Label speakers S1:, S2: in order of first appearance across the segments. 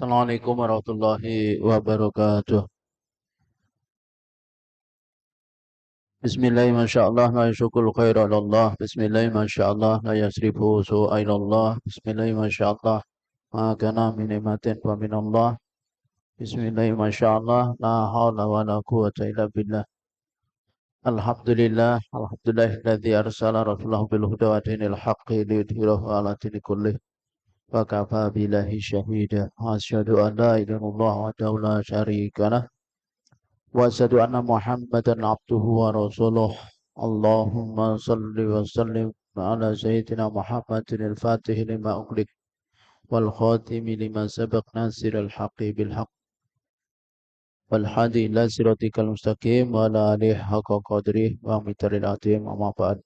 S1: Assalamualaikum warahmatullahi wabarakatuh. Bismillahirrahmanirrahim. Masyaallah la yashukul khairu Allah. Bismillahirrahmanirrahim. Masyaallah la yasrifu su'a ilallah. Bismillahirrahmanirrahim. Masyaallah ma kana min ni'matin wa min Allah. Bismillahirrahmanirrahim. Masyaallah la haula wa la quwwata illa billah. Alhamdulillah alladzi arsala rasulahu bil huda wa dinil haqqi liyudhhirahu 'ala dini kullih. Wa kafa billahi syahida. Asyhadu an la ilaha illallah wahdahu la syarika lah. Wa asyhadu anna Muhammadan abduhu wa rasuluh. Allahumma salli wa sallim ala sayyidina Muhammadin al-Fatih lima ughliq wal khatimi lima sabaq nasiril haqqi bil haqq wal hadi ila siratikal mustaqim wa ala alihi haqqa qadrihi wa miqdaril azim. Amma ba'd.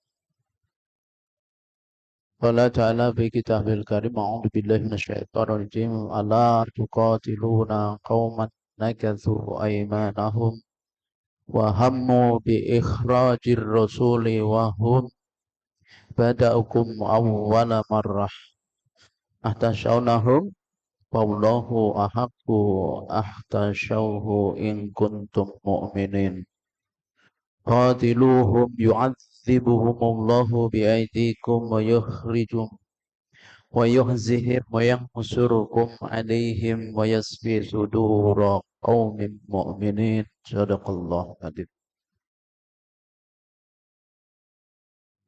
S1: Qala ta'ala fi kitabil karim a'udzu billahi minasyaitonir rajim. Ala tuqatiluna qauman nakathu aymanahum wa hammu bi ikhrajir rasuli wa hum bada'ukum awwala marrah ahtasyawnahum wallahu ahaqqu ahtasyawhu in kuntum mu'minin qatiluhum yu'adzibuhumullahu bi'aidikum wa yukhrijum wa yuhzihim wa yansurukum alaihim wa yasfi sudura qaumin mu'minin. Sadaqallahu adzim.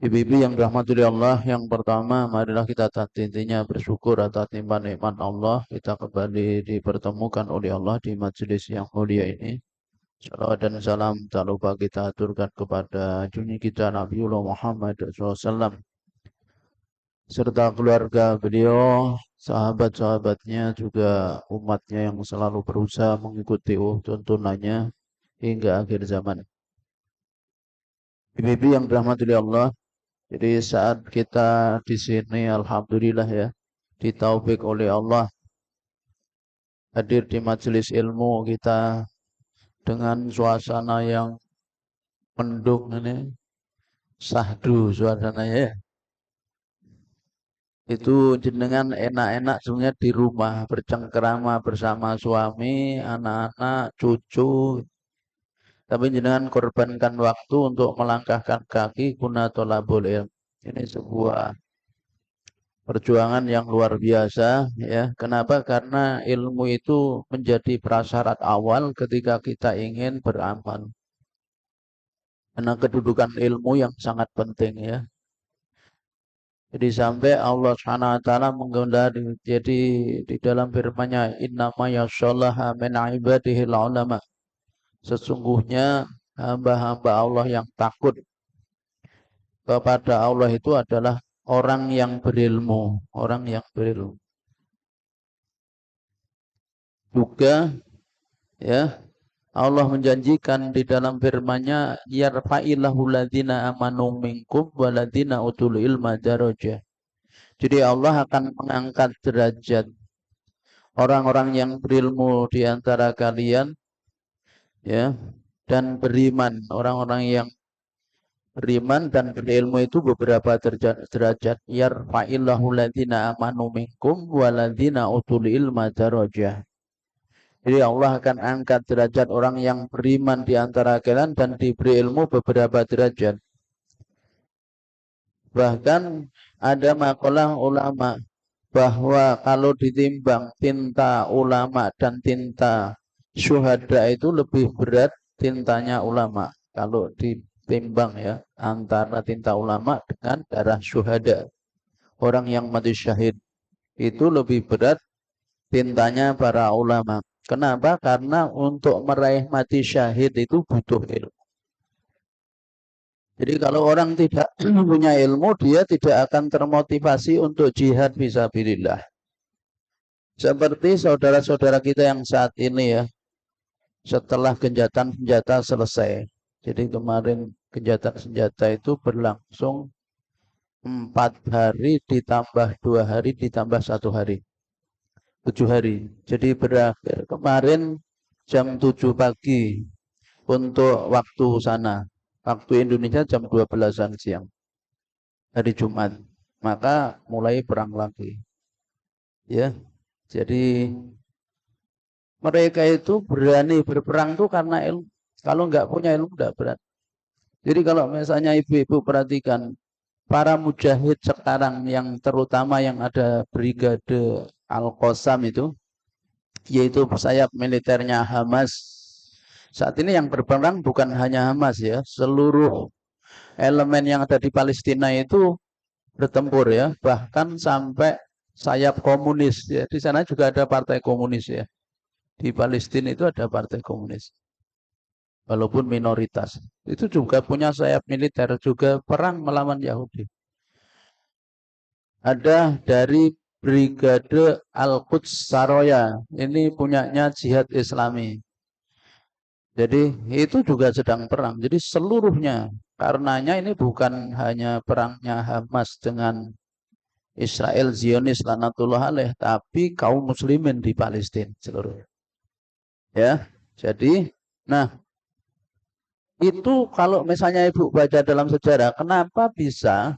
S1: Ibu-ibu yang dirahmati Allah, yang pertama marilah kita intinya bersyukur atas limpahan nikmat Allah. Kita kembali dipertemukan oleh Allah di majelis yang mulia ini. Salawat dan salam tak lupa kita aturkan kepada junjungan kita Nabiullah Muhammad SAW serta keluarga beliau, sahabat-sahabatnya, juga umatnya yang selalu berusaha mengikuti tuntunannya hingga akhir zaman. Ibu-ibu yang dirahmati Allah, jadi saat kita di sini alhamdulillah ya, ditaufik oleh Allah hadir di majelis ilmu kita dengan suasana yang mendung ini, sahdu suasananya ya. Itu jenengan enak-enak sebenarnya di rumah bercengkerama bersama suami, anak-anak, cucu. Tapi jenengan korbankan waktu untuk melangkahkan kaki guna thalabul ilm. Ini sebuah perjuangan yang luar biasa ya. Kenapa? Karena ilmu itu menjadi prasyarat awal ketika kita ingin beramal. Karena kedudukan ilmu yang sangat penting ya. Jadi sampai Allah Subhanahu wa taala menggandari, jadi di dalam firman-Nya innama yakhshallaha min ibadihil ulama. Sesungguhnya hamba-hamba Allah yang takut kepada Allah itu adalah orang yang berilmu, orang yang berilmu. Juga ya, Allah menjanjikan di dalam firman-Nya yarfa'illahu ladzina amanu minkum waladzina utul ilma darajah. Jadi Allah akan mengangkat derajat orang-orang yang berilmu di antara kalian ya, dan beriman. Orang-orang yang beriman dan berilmu itu beberapa derajat. Yarfa'illahu ladzina amanu minkum waladzina utul ilma darajah. Jadi Allah akan angkat derajat orang yang beriman di antara kalian dan diberi ilmu beberapa derajat. Bahkan ada makalah ulama bahwa kalau ditimbang tinta ulama dan tinta syuhada itu lebih berat tintanya ulama. Kalau ditimbang ya antara tinta ulama dengan darah syuhada, orang yang mati syahid, itu lebih berat tintanya para ulama. Kenapa? Karena untuk meraih mati syahid itu butuh ilmu. Jadi kalau orang tidak punya ilmu, dia tidak akan termotivasi untuk jihad fisabilillah. Seperti saudara-saudara kita yang saat ini ya, setelah genjatan senjata selesai. Jadi kemarin genjatan senjata itu berlangsung 4 hari ditambah 2 hari ditambah 1 hari. 7 hari. Jadi berakhir kemarin jam 7 pagi untuk waktu sana. Waktu Indonesia jam 12-an siang. Hari Jumat. Maka mulai perang lagi. Ya. Jadi Mereka itu berani berperang tuh karena ilmu. Kalau nggak punya ilmu nggak berani. Jadi kalau misalnya ibu-ibu perhatikan para mujahid sekarang yang terutama yang ada brigade Al-Qassam itu, yaitu sayap militernya Hamas. Saat ini yang berperang bukan hanya Hamas ya, seluruh elemen yang ada di Palestina itu bertempur ya, bahkan sampai sayap komunis ya. Di sana juga ada partai komunis ya. Di Palestina itu ada partai komunis. Walaupun minoritas. Itu juga punya sayap militer, juga perang melawan Yahudi. Ada dari Brigade Al-Quds Saroya. Ini punyanya Jihad Islami. Jadi itu juga sedang perang. Jadi seluruhnya. Karenanya ini bukan hanya perangnya Hamas dengan Israel Zionis lanatullah alaih, tapi kaum muslimin di Palestina seluruhnya. Ya. Jadi, nah itu kalau misalnya Ibu baca dalam sejarah, kenapa bisa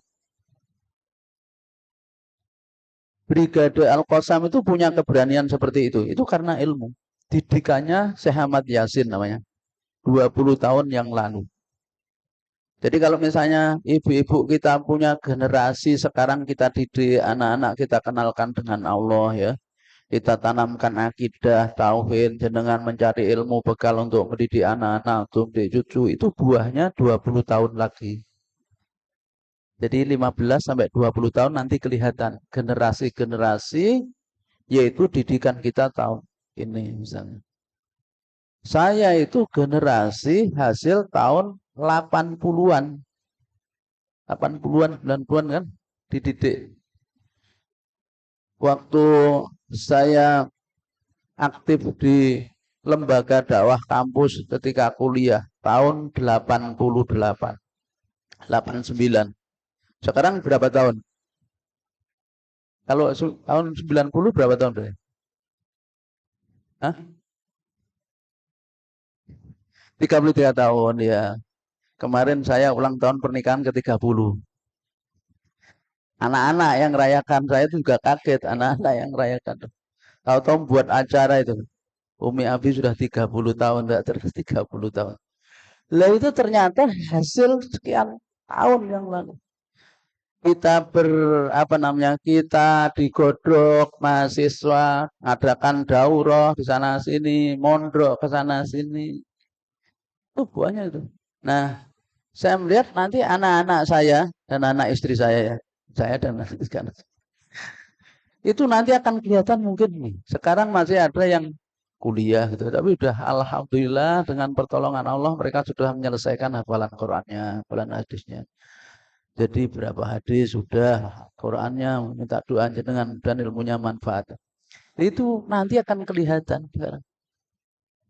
S1: Brigade Al-Qassam itu punya keberanian seperti itu? Itu karena ilmu. Didikannya Syekh Ahmad Yasin namanya. 20 tahun yang lalu. Jadi kalau misalnya ibu-ibu kita punya generasi sekarang kita didik anak-anak kita kenalkan dengan Allah ya. Kita tanamkan akidah, tauhid, jenengan mencari ilmu bekal untuk mendidik anak-anak, untuk mendidik cucu, itu buahnya 20 tahun lagi. Jadi 15 sampai 20 tahun nanti kelihatan generasi-generasi yaitu didikan kita tahun ini misalnya. Saya itu generasi hasil tahun 80-an. 80-an, 90-an kan dididik. Waktu saya aktif di lembaga dakwah kampus ketika kuliah tahun 88, 89. Sekarang berapa tahun? Kalau tahun 90 berapa tahun berarti? Hah? 33 tahun ya. Kemarin saya ulang tahun pernikahan ke-30. Anak-anak yang rayakan, saya juga kaget anak-anak yang rayakan. Tahu-tahu buat acara itu. Umi Abi sudah 30 tahun, enggak terus 30 tahun. Lah itu ternyata hasil sekian tahun yang lalu. Kita kita digodok mahasiswa, adakan daurah di sana sini, mondok ke sana sini. Itu buahnya itu. Nah, saya melihat nanti anak-anak saya dan anak istri saya ya. Saya dan anak istri itu nanti akan kelihatan mungkin nih. Sekarang masih ada yang kuliah gitu, tapi udah alhamdulillah dengan pertolongan Allah mereka sudah menyelesaikan hafalan Qur'annya, hafalan hadisnya. Jadi berapa hadis sudah Qur'annya, minta doa dengan dan ilmunya manfaat. Itu nanti akan kelihatan.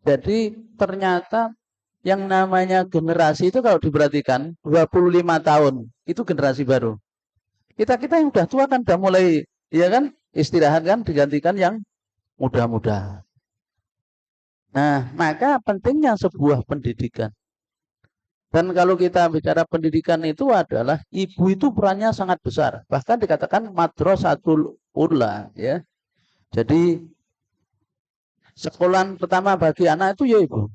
S1: Jadi ternyata yang namanya generasi itu kalau diperhatikan 25 tahun itu generasi baru. Kita yang udah tua kan udah mulai ya kan istirahat kan digantikan yang muda-muda. Nah, maka pentingnya sebuah pendidikan. Dan kalau kita bicara pendidikan itu adalah ibu itu perannya sangat besar. Bahkan dikatakan madrasatul ula ya. Jadi sekolah pertama bagi anak itu ya ibu.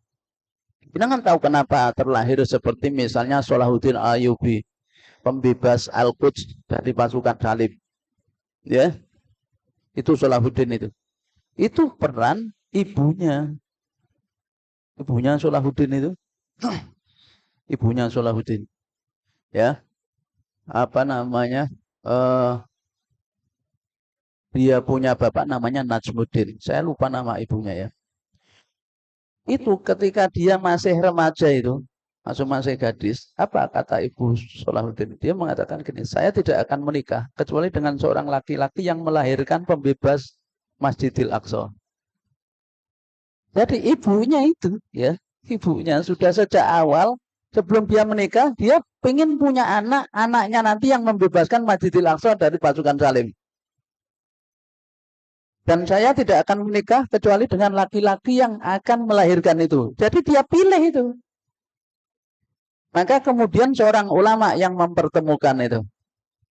S1: Kita kan tahu kenapa terlahir seperti misalnya Salahuddin Ayyubi, pembebas Al-Quds dari pasukan Salib. Ya. Itu Salahuddin itu. Itu peran ibunya. Ibunya Salahuddin itu. Ibunya Salahuddin. Ya. Apa namanya? Dia punya bapak namanya Najmuddin. Saya lupa nama ibunya ya. Itu ketika dia masih remaja itu, masih gadis, apa kata ibu Salahuddin? Dia mengatakan gini, saya tidak akan menikah kecuali dengan seorang laki-laki yang melahirkan pembebas Masjidil Aqsa. Jadi ibunya itu, ya, ibunya sudah sejak awal sebelum dia menikah, dia pengen punya anak, anaknya nanti yang membebaskan Masjidil Aqsa dari pasukan Salim. Dan saya tidak akan menikah kecuali dengan laki-laki yang akan melahirkan itu. Jadi dia pilih itu. Maka kemudian seorang ulama yang mempertemukan itu.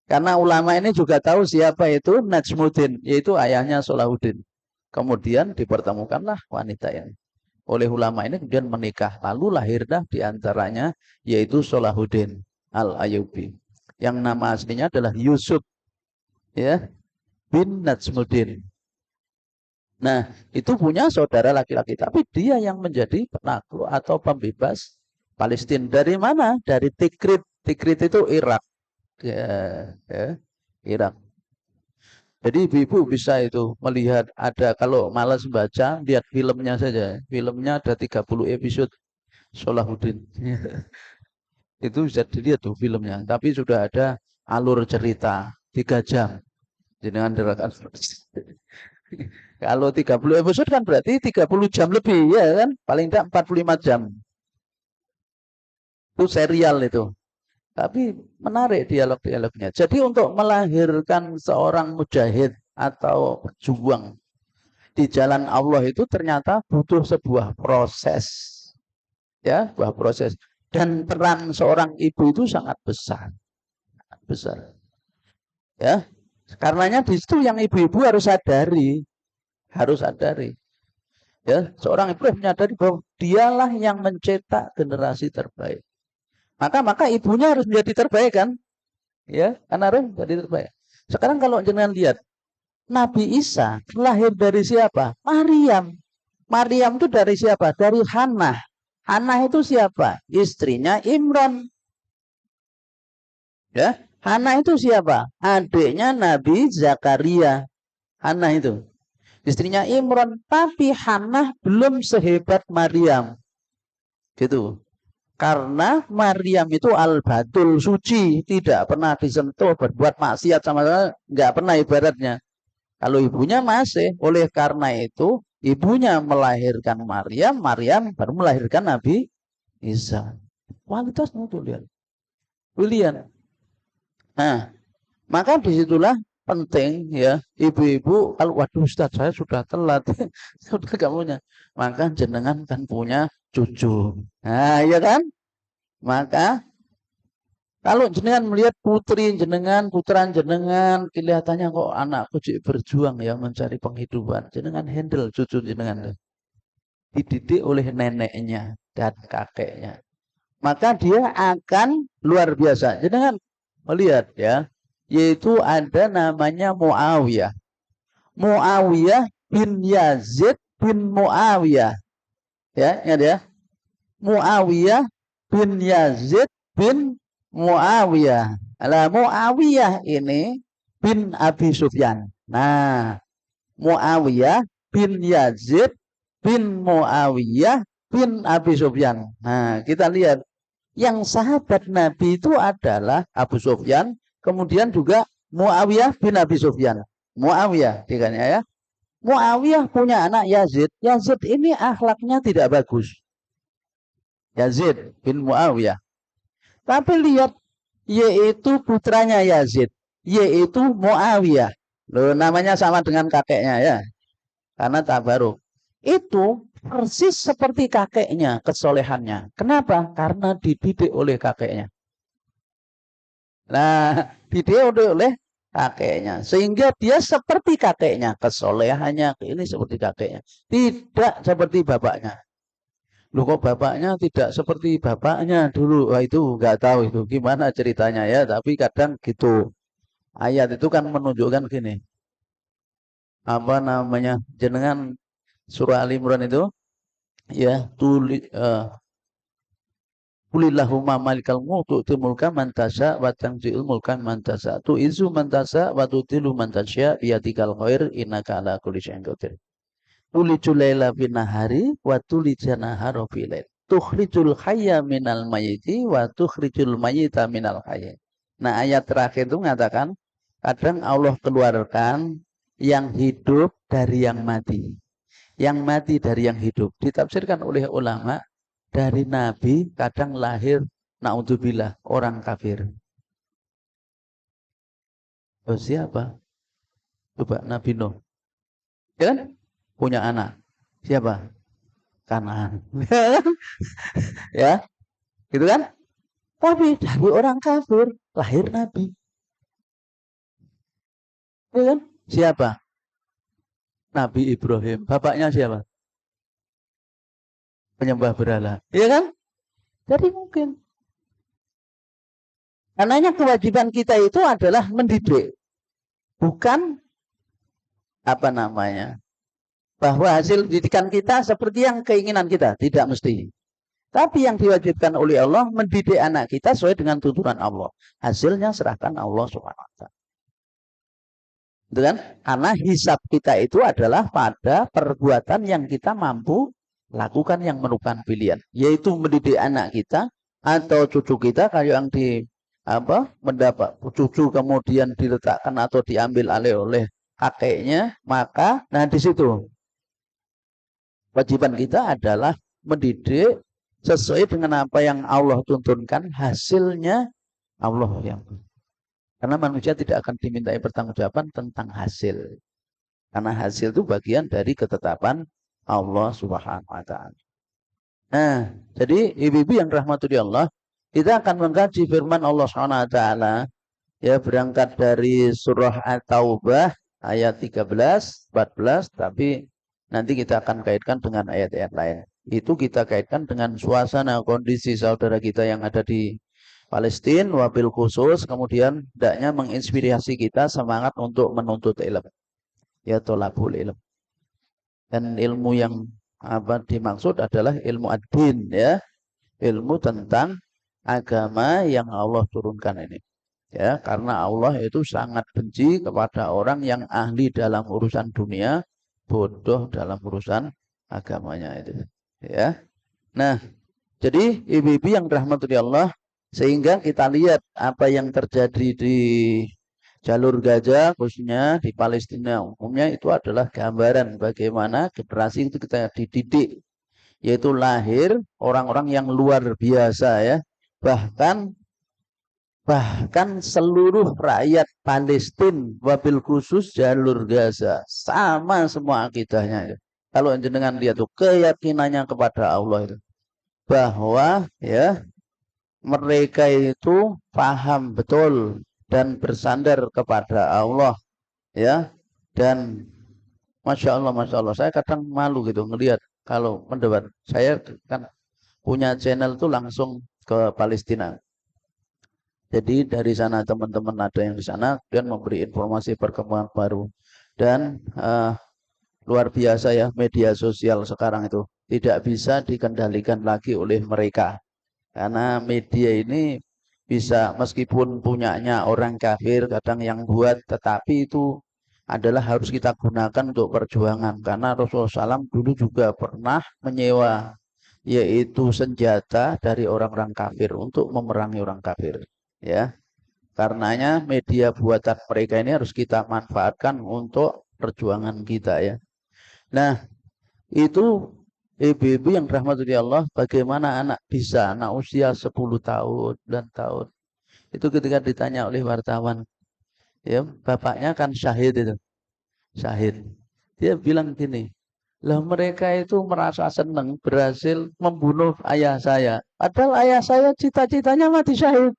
S1: Karena ulama ini juga tahu siapa itu Najmuddin, yaitu ayahnya Salahuddin. Kemudian dipertemukanlah wanita ini. Oleh ulama ini kemudian menikah. Lalu lahirlah diantaranya yaitu Salahuddin Al-Ayyubi. Yang nama aslinya adalah Yusuf ya bin Najmuddin. Nah, itu punya saudara laki-laki. Tapi dia yang menjadi penakluk atau pembebas Palestina. Dari mana? Dari Tikrit. Tikrit itu Irak. Ya, Irak. Jadi ibu-ibu bisa itu melihat ada, kalau malas baca, lihat filmnya saja. Filmnya ada 30 episode Salahuddin. Itu bisa dilihat tuh filmnya. Tapi sudah ada alur cerita 3 jam. Dengan derakan. Kalau 30 episode kan berarti 30 jam lebih ya kan? Paling tidak 45 jam. Itu serial itu. Tapi menarik dialog-dialognya. Jadi untuk melahirkan seorang mujahid atau pejuang di jalan Allah itu ternyata butuh sebuah proses. Ya, sebuah proses. Dan peran seorang ibu itu sangat besar. Sangat besar. Ya. Karenanya di situ yang ibu-ibu harus sadari. Harus sadari. Ya, seorang ibu harus menyadari bahwa dialah yang mencetak generasi terbaik. Maka ibunya harus menjadi terbaik kan? Ya, karena harus menjadi terbaik. Sekarang kalau jangan lihat Nabi Isa lahir dari siapa? Maryam. Maryam itu dari siapa? Dari Hannah. Hannah itu siapa? Istrinya Imran. Ya, Hannah itu siapa? Adiknya Nabi Zakaria. Hannah itu istrinya Imran, tapi Hannah belum sehebat Maryam. Gitu. Karena Maryam itu al-batul, suci, tidak pernah disentuh berbuat maksiat sama sekali, nggak pernah ibaratnya. Kalau ibunya masih, oleh karena itu ibunya melahirkan Maryam, Maryam baru melahirkan Nabi Isa. Kualitasnya tuh lihat. William. Nah, maka disitulah penting ya ibu-ibu, kalau waduh Ustaz saya sudah telat sudah kamunya, maka jenengan kan punya cucu. Nah, ya kan? Maka kalau jenengan melihat putri jenengan, putra jenengan, kelihatannya kok anakku berjuang ya mencari penghidupan. Jenengan handle cucu jenengan. Dididik oleh neneknya dan kakeknya. Maka dia akan luar biasa. Jenengan melihat ya, yaitu ada namanya Muawiyah. Muawiyah bin Yazid bin Muawiyah. Ya, ingat ya. Muawiyah bin Yazid bin Muawiyah. Nah, Muawiyah ini bin Abi Sufyan. Nah, Muawiyah bin Yazid bin Muawiyah bin Abi Sufyan. Nah, kita lihat yang sahabat Nabi itu adalah Abu Sufyan, kemudian juga Muawiyah bin Abi Sufyan. Muawiyah, ya. Muawiyah punya anak Yazid. Yazid ini akhlaknya tidak bagus. Yazid bin Muawiyah. Tapi lihat, yaitu putranya Yazid, yaitu Muawiyah. Loh, namanya sama dengan kakeknya ya. Karena tabaruk. Itu persis seperti kakeknya kesolehannya. Kenapa? Karena dididik oleh kakeknya. Nah, dididik oleh kakeknya. Sehingga dia seperti kakeknya. Kesolehannya ini seperti kakeknya. Tidak seperti bapaknya. Loh kok bapaknya tidak seperti bapaknya dulu? Wah, itu nggak tahu itu gimana ceritanya ya. Tapi kadang gitu. Ayat itu kan menunjukkan gini. Apa namanya? Jenengan surah Al Imran itu ya Qulillahumma malikal mulk tu'til mulka man tasya wa tanzi'ul mulka man tasya tu'izzu man tasya wa tudhillu man tasya biyadikal khair innaka ala kulli syai'in qadir. Tulijul laila bin nahari wa tulijul nahara fil lail. Tukhrijul hayya minal mayyiti wa tukhrijul mayyita minal hayy. Nah, ayat terakhir itu mengatakan kadang Allah keluarkan yang hidup dari yang mati. Yang mati dari yang hidup. Ditafsirkan oleh ulama, dari Nabi kadang lahir naudzubillah orang kafir. Oh, siapa? Coba Nabi Nuh. Ya kan? Punya anak. Siapa? Kanaan. Ya, gitu kan? Tapi dari orang kafir lahir Nabi. Ya kan? Siapa? Nabi Ibrahim. Bapaknya siapa? Penyembah berhala. Iya kan? Jadi mungkin. Karenanya kewajiban kita itu adalah mendidik. Bukan apa namanya, bahwa hasil didikan kita seperti yang keinginan kita. Tidak mesti. Tapi yang diwajibkan oleh Allah mendidik anak kita sesuai dengan tuntunan Allah. Hasilnya serahkan Allah SWT. Itu kan? Karena hisab kita itu adalah pada perbuatan yang kita mampu lakukan yang merupakan pilihan, yaitu mendidik anak kita atau cucu kita kayak yang di apa mendapat cucu kemudian diletakkan atau diambil alih oleh kakeknya, maka nah di situ kewajiban kita adalah mendidik sesuai dengan apa yang Allah tuntunkan, hasilnya Allah yang. Karena manusia tidak akan dimintai pertanggungjawaban tentang hasil. Karena hasil itu bagian dari ketetapan Allah Subhanahu wa taala. Nah, jadi ibu-ibu yang rahmatullahi Allah, kita akan mengkaji firman Allah Subhanahu wa taala ya, berangkat dari surah At-Taubah ayat 13, 14, tapi nanti kita akan kaitkan dengan ayat-ayat lain. Itu kita kaitkan dengan suasana kondisi saudara kita yang ada di Palestina, wabil khusus, kemudian hendaknya menginspirasi kita semangat untuk menuntut ilmu. Ya, tolabul ilmu. Dan ilmu yang apa dimaksud adalah ilmu ad-din, ya. Ilmu tentang agama yang Allah turunkan ini. Ya, karena Allah itu sangat benci kepada orang yang ahli dalam urusan dunia, bodoh dalam urusan agamanya itu. Ya. Nah, jadi ibu-ibu yang rahmatullahi Allah, sehingga kita lihat apa yang terjadi di jalur Gaza, khususnya di Palestina umumnya, itu adalah gambaran bagaimana generasi itu kita dididik, yaitu lahir orang-orang yang luar biasa ya. Bahkan seluruh rakyat Palestina, wabil khusus jalur Gaza, sama semua akidahnya ya. Kalau jenengan lihat tuh keyakinannya kepada Allah itu, bahwa ya mereka itu paham betul dan bersandar kepada Allah ya. Dan masya Allah saya kadang malu gitu ngelihat kalau mendebat. Saya kan punya channel tuh langsung ke Palestina, jadi dari sana teman-teman ada yang di sana dan memberi informasi perkembangan baru. Dan luar biasa ya, media sosial sekarang itu tidak bisa dikendalikan lagi oleh mereka. Karena media ini bisa meskipun punyanya orang kafir kadang yang buat, tetapi itu adalah harus kita gunakan untuk perjuangan. Karena Rasulullah SAW dulu juga pernah menyewa yaitu senjata dari orang-orang kafir untuk memerangi orang kafir. Ya, karenanya media buatan mereka ini harus kita manfaatkan untuk perjuangan kita ya. Nah, itu ibu-ibu yang rahmatullahi Allah, bagaimana anak bisa, anak usia 10 tahun, 9 tahun. Itu ketika ditanya oleh wartawan, ya, bapaknya kan syahid itu. Syahid. Dia bilang gini, lah mereka itu merasa senang berhasil membunuh ayah saya. Padahal ayah saya cita-citanya mati syahid.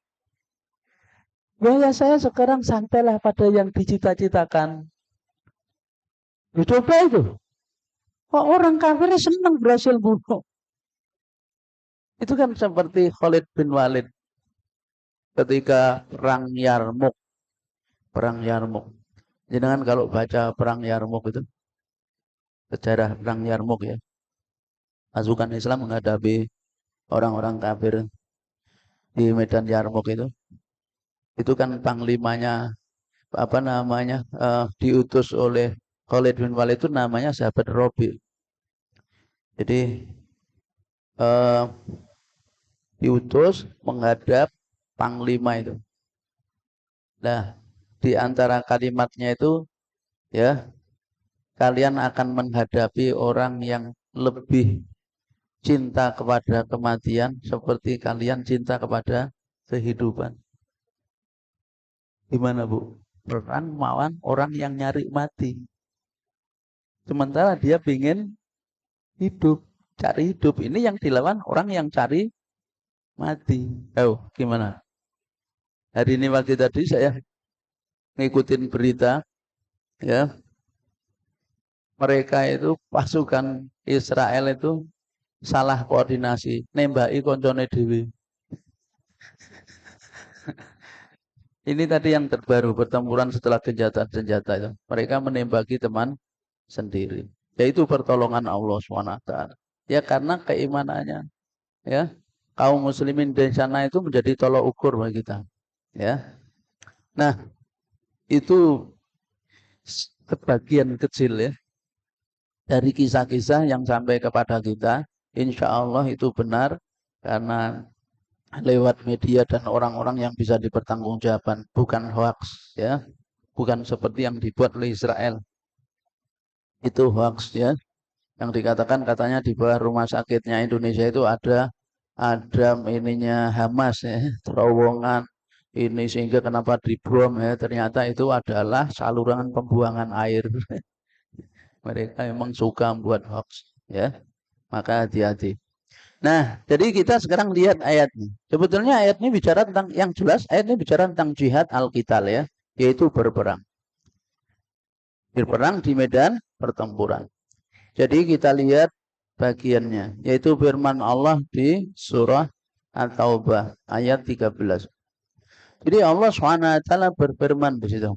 S1: Ya saya sekarang sampailah pada yang dicita-citakan. Coba itu. Kok orang kafir senang berhasil bunuh? Itu kan seperti Khalid bin Walid ketika perang Yarmuk. Perang Yarmuk. Jangan kalau baca perang Yarmuk itu, sejarah perang Yarmuk ya. Pasukan Islam menghadapi orang-orang kafir di medan Yarmuk itu. Itu kan panglimanya apa namanya diutus oleh Khalid bin Walid, itu namanya sahabat Robi. Jadi diutus menghadap panglima itu. Nah, di antara kalimatnya itu ya, kalian akan menghadapi orang yang lebih cinta kepada kematian seperti kalian cinta kepada kehidupan. Gimana Bu? Perang melawan orang yang nyari mati. Sementara dia ingin hidup, cari hidup. Ini yang dilawan orang yang cari mati. Oh, gimana? Hari ini pagi tadi saya ngikutin berita ya, mereka itu pasukan Israel itu salah koordinasi, nembaki koncone dhewe. Ini tadi yang terbaru, pertempuran setelah senjata itu. Mereka menembaki teman sendiri. Yaitu pertolongan Allah SWT. Ya karena keimanannya. Ya, kaum muslimin di sana itu menjadi tolok ukur bagi kita. Ya. Nah, itu sebagian kecil ya dari kisah-kisah yang sampai kepada kita. Insya Allah itu benar karena lewat media dan orang-orang yang bisa dipertanggungjawabkan, bukan hoax ya, bukan seperti yang dibuat oleh Israel. Itu hoax ya, yang dikatakan katanya di bawah rumah sakitnya Indonesia itu ada ininya Hamas ya, terowongan ini sehingga kenapa dibom ya, ternyata itu adalah saluran pembuangan air. Mereka memang suka membuat hoax ya, maka hati-hati. Nah, jadi kita sekarang lihat ayatnya. Sebetulnya ayat ini bicara tentang, yang jelas ayat ini bicara tentang jihad al-qital ya, yaitu berperang. Berperang di medan pertempuran. Jadi kita lihat bagiannya, yaitu firman Allah di surah At-Taubah ayat 13. Jadi Allah SWT berfirman di situ.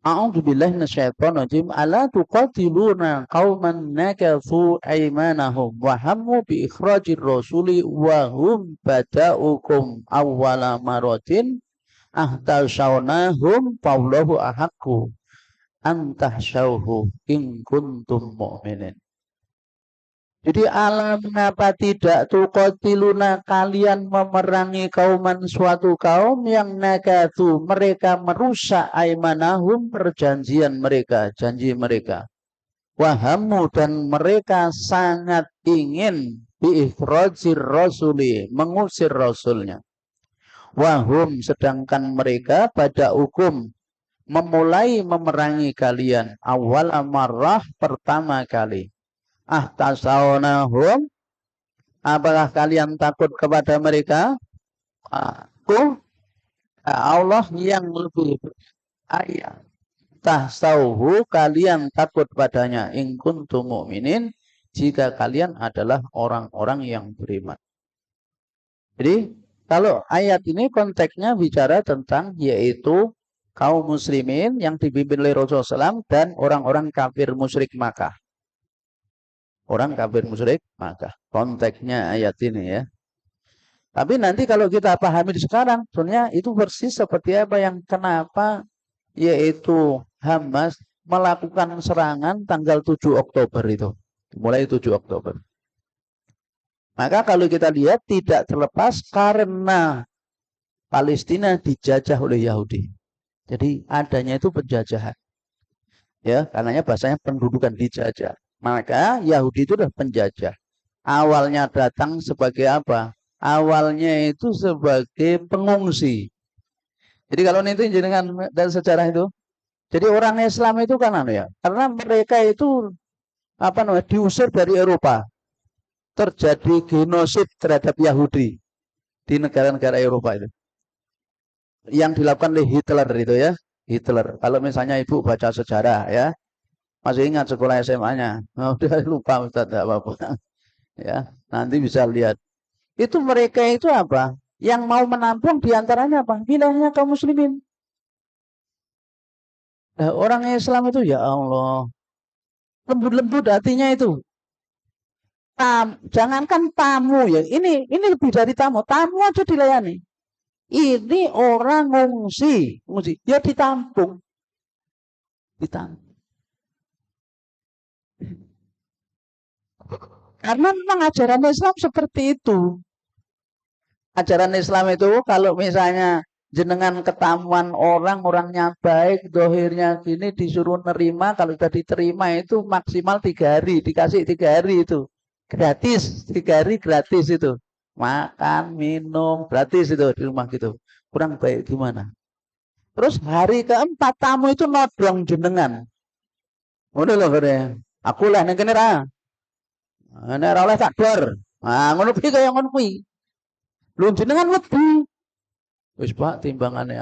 S1: A'udzubillahi minasyaitonirrajim. Ala tuqatiluna qauman nakatsu aymanahum wa hammu bi ikhrajir rasuli wa hum bada'ukum awwala maratin ahtasawnahum fallahu ahaqqu antahsyauhu in kuntum mu'minin. Jadi alam mengapa tidak tuqatiluna kalian memerangi kauman suatu kaum yang nakatu mereka merusak aimanahum perjanjian mereka, janji mereka. Wahamu dan mereka sangat ingin biikhrajir rasuli, mengusir rasulnya. Wahum sedangkan mereka pada hukum memulai memerangi kalian awal amarah pertama kali. Ahtasawnahum, apakah kalian takut kepada mereka? Aku Allah yang lebih ayat. Tahsauhu, kalian takut padanya in kuntum mu'minin, jika kalian adalah orang-orang yang beriman. Jadi kalau ayat ini konteksnya bicara tentang yaitu kaum muslimin yang dipimpin oleh Rasulullah SAW dan orang-orang kafir musyrik Makkah. Orang kafir musyrik Makkah. Konteksnya ayat ini ya. Tapi nanti kalau kita pahami sekarang, sebenarnya itu persis seperti apa yang kenapa yaitu Hamas melakukan serangan tanggal 7 Oktober itu. Mulai 7 Oktober. Maka kalau kita lihat tidak terlepas karena Palestina dijajah oleh Yahudi. Jadi adanya itu penjajahan. Ya, karenanya bahasanya pendudukan dijajah. Maka Yahudi itu adalah penjajah. Awalnya datang sebagai apa? Awalnya itu sebagai pengungsi. Jadi kalau itu dengan dari sejarah itu, jadi orang Islam itu kan ya, karena mereka itu apa namanya diusir dari Eropa, terjadi genosid terhadap Yahudi di negara-negara Eropa itu, yang dilakukan oleh Hitler itu ya, Hitler. Kalau misalnya ibu baca sejarah ya, masih ingat sekolah SMA-nya? Oh, udah lupa Ustaz, tidak apa-apa. Ya, nanti bisa lihat. Itu mereka itu apa? Yang mau menampung diantaranya apa? Wilayahnya kaum muslimin. Nah, orang Islam itu ya Allah, lembut-lembut hatinya itu. Jangankan tamu ya, ini lebih dari tamu. Tamu aja dilayani. Ini orang ngungsi, ya ditampung, ditampung. Karena memang ajaran Islam seperti itu. Ajaran Islam itu kalau misalnya jenengan ketamuan orangnya baik, dohirnya gini disuruh nerima, kalau sudah diterima itu maksimal 3 hari, dikasih 3 hari itu. Gratis, 3 hari gratis itu. Makan, minum, gratis itu di rumah gitu. Kurang baik gimana? Terus hari keempat tamu itu nodong jenengan. Udah loh, aku lah yang kene ra. Nek ora oleh tak dor. Nah, ngono kuwi kaya ngono kuwi. Lho jenengan wedi. Wis Pak timbangane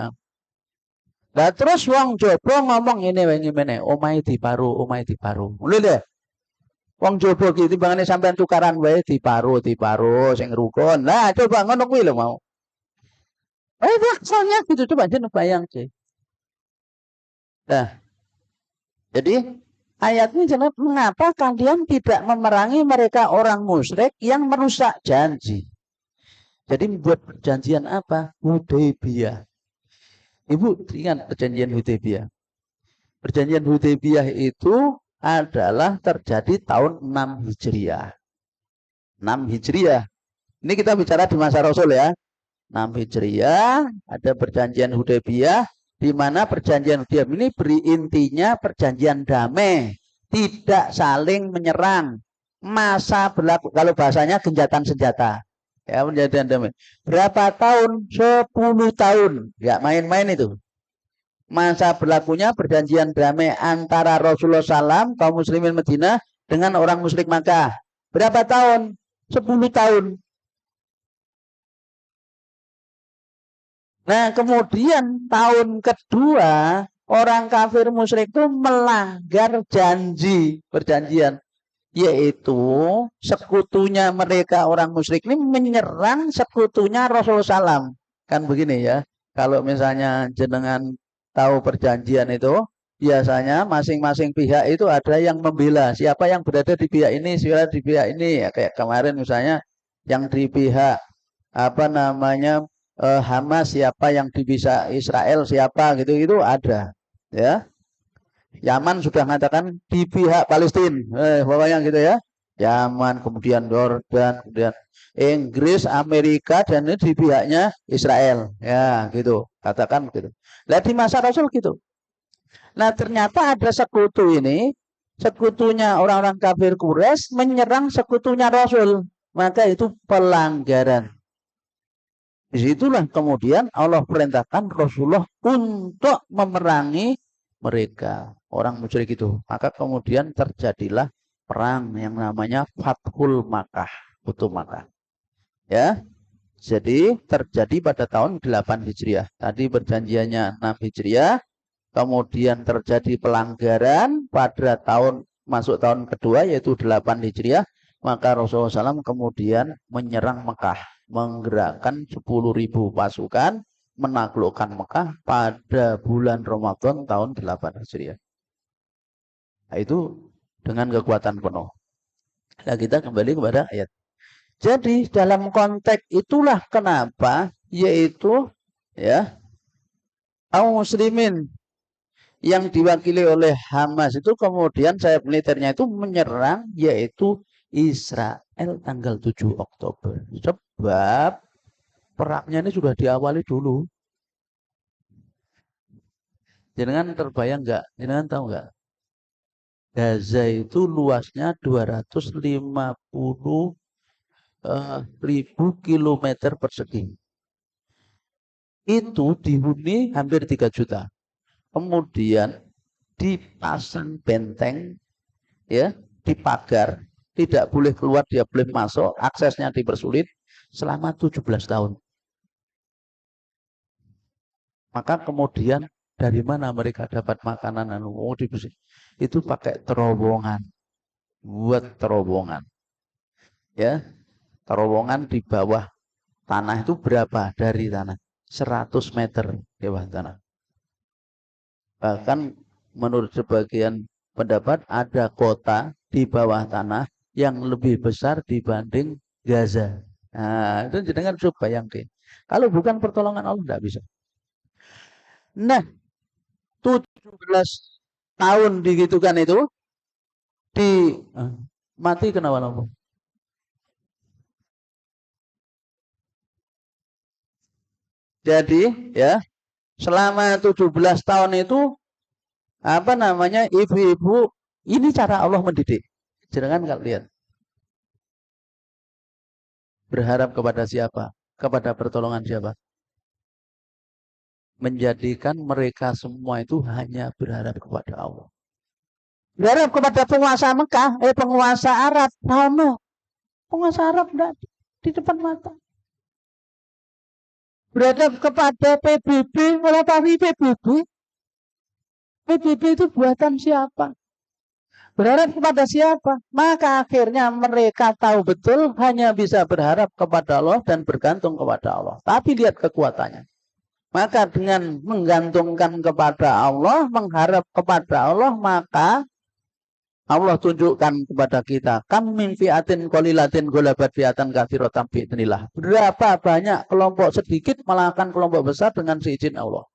S1: Lah terus wong Jopo ngomong ini wengi mene, omahe diparu, omahe diparu. Lho deh. Wong Jopo ki timbangane sampean tukaran wae diparu sing rukun. Lah coba ngono kuwi lho mau. Soalnya gitu coba aja bayang sih. Nah, jadi ayat ini jelas mengapa kalian tidak memerangi mereka orang musyrik yang merusak janji. Jadi membuat perjanjian apa? Hudaybiyah. Ibu ingat perjanjian Hudaybiyah. Perjanjian Hudaybiyah itu adalah terjadi tahun 6 Hijriah. 6 Hijriah. Ini kita bicara di masa Rasul ya. 6 Hijriah ada perjanjian Hudaybiyah, di mana perjanjian Hudaybiyah ini berintinya perjanjian damai, tidak saling menyerang, masa berlaku, kalau bahasanya gencatan senjata ya, perjanjian damai berapa tahun? 10 tahun, nggak main-main itu masa berlakunya perjanjian damai antara Rasulullah SAW kaum muslimin Madinah dengan orang musyrik Makkah. Berapa tahun? 10 tahun. Nah, kemudian tahun kedua orang kafir musyrik itu melanggar janji perjanjian, yaitu sekutunya mereka orang musyrik ini menyerang sekutunya Rasulullah SAW. Kan begini ya, kalau misalnya jenengan tahu perjanjian itu, biasanya masing-masing pihak itu ada yang membela. Siapa yang berada di pihak ini, siapa di pihak ini. Ya, kayak kemarin misalnya yang di pihak apa namanya Hamas siapa, yang di pihak Israel siapa gitu, itu ada ya. Yaman sudah mengatakan di pihak Palestina, pokoknya gitu ya. Yaman, kemudian Yordan, kemudian Inggris, Amerika, dan ini di pihaknya Israel, ya gitu, katakan gitu. Nah di masa Rasul gitu. Nah ternyata ada sekutu ini, sekutunya orang-orang kafir Quraisy menyerang sekutunya Rasul, maka itu pelanggaran. Disitulah kemudian Allah perintahkan Rasulullah untuk memerangi mereka orang musyrik itu. Maka kemudian terjadilah perang yang namanya Fathul Makkah, Futuh Makkah. Ya. Jadi terjadi pada tahun 8 Hijriah. Tadi perjanjiannya 6 Hijriah, kemudian terjadi pelanggaran pada masuk tahun kedua yaitu 8 Hijriah, maka Rasulullah SAW kemudian menyerang Mekah, menggerakkan 10.000 pasukan menaklukkan Mekah pada bulan Ramadan tahun 8 Hijriah. Nah, itu dengan kekuatan penuh. Nah, kita kembali kepada ayat. Jadi dalam konteks itulah kenapa yaitu ya kaum muslimin yang diwakili oleh Hamas itu kemudian sayap militernya itu menyerang yaitu Israel tanggal 7 Oktober. Sebab perangnya ini sudah diawali dulu. Jangan terbayang nggak? Jangan tahu nggak? Gaza itu luasnya 250 ribu kilometer persegi. Itu dihuni hampir 3 juta. Kemudian dipasang benteng, ya, dipagar, tidak boleh keluar, dia boleh masuk, aksesnya dipersulit selama 17 tahun. Maka kemudian dari mana mereka dapat makanan itu pakai terowongan, buat terowongan, ya, terowongan di bawah tanah itu berapa dari tanah? 100 meter di bawah tanah. Bahkan menurut sebagian pendapat ada kota di bawah tanah yang lebih besar dibanding Gaza. Nah, itu jenengan bisa bayangkan. Kalau bukan pertolongan Allah tidak bisa. Nah, 17 tahun digitukan itu mati kenapa nopo? Jadi ya selama 17 tahun itu apa namanya ibu-ibu ini cara Allah mendidik. Jangan nggak lihat. Berharap kepada siapa? Kepada pertolongan siapa? Menjadikan mereka semua itu hanya berharap kepada Allah. Berharap kepada penguasa Mekah, penguasa Arab. No. Penguasa Arab enggak di depan mata. Berharap kepada PBB, mengetahui PBB, PBB itu buatan siapa? Berharap kepada siapa? Maka akhirnya mereka tahu betul hanya bisa berharap kepada Allah dan bergantung kepada Allah. Tapi lihat kekuatannya. Maka dengan menggantungkan kepada Allah, mengharap kepada Allah, maka Allah tunjukkan kepada kita, kam min fi'atin qalilatin ghalabat fi'atan katsiratan bi'idznillah. Berapa banyak kelompok sedikit mengalahkan kelompok besar dengan seizin Allah.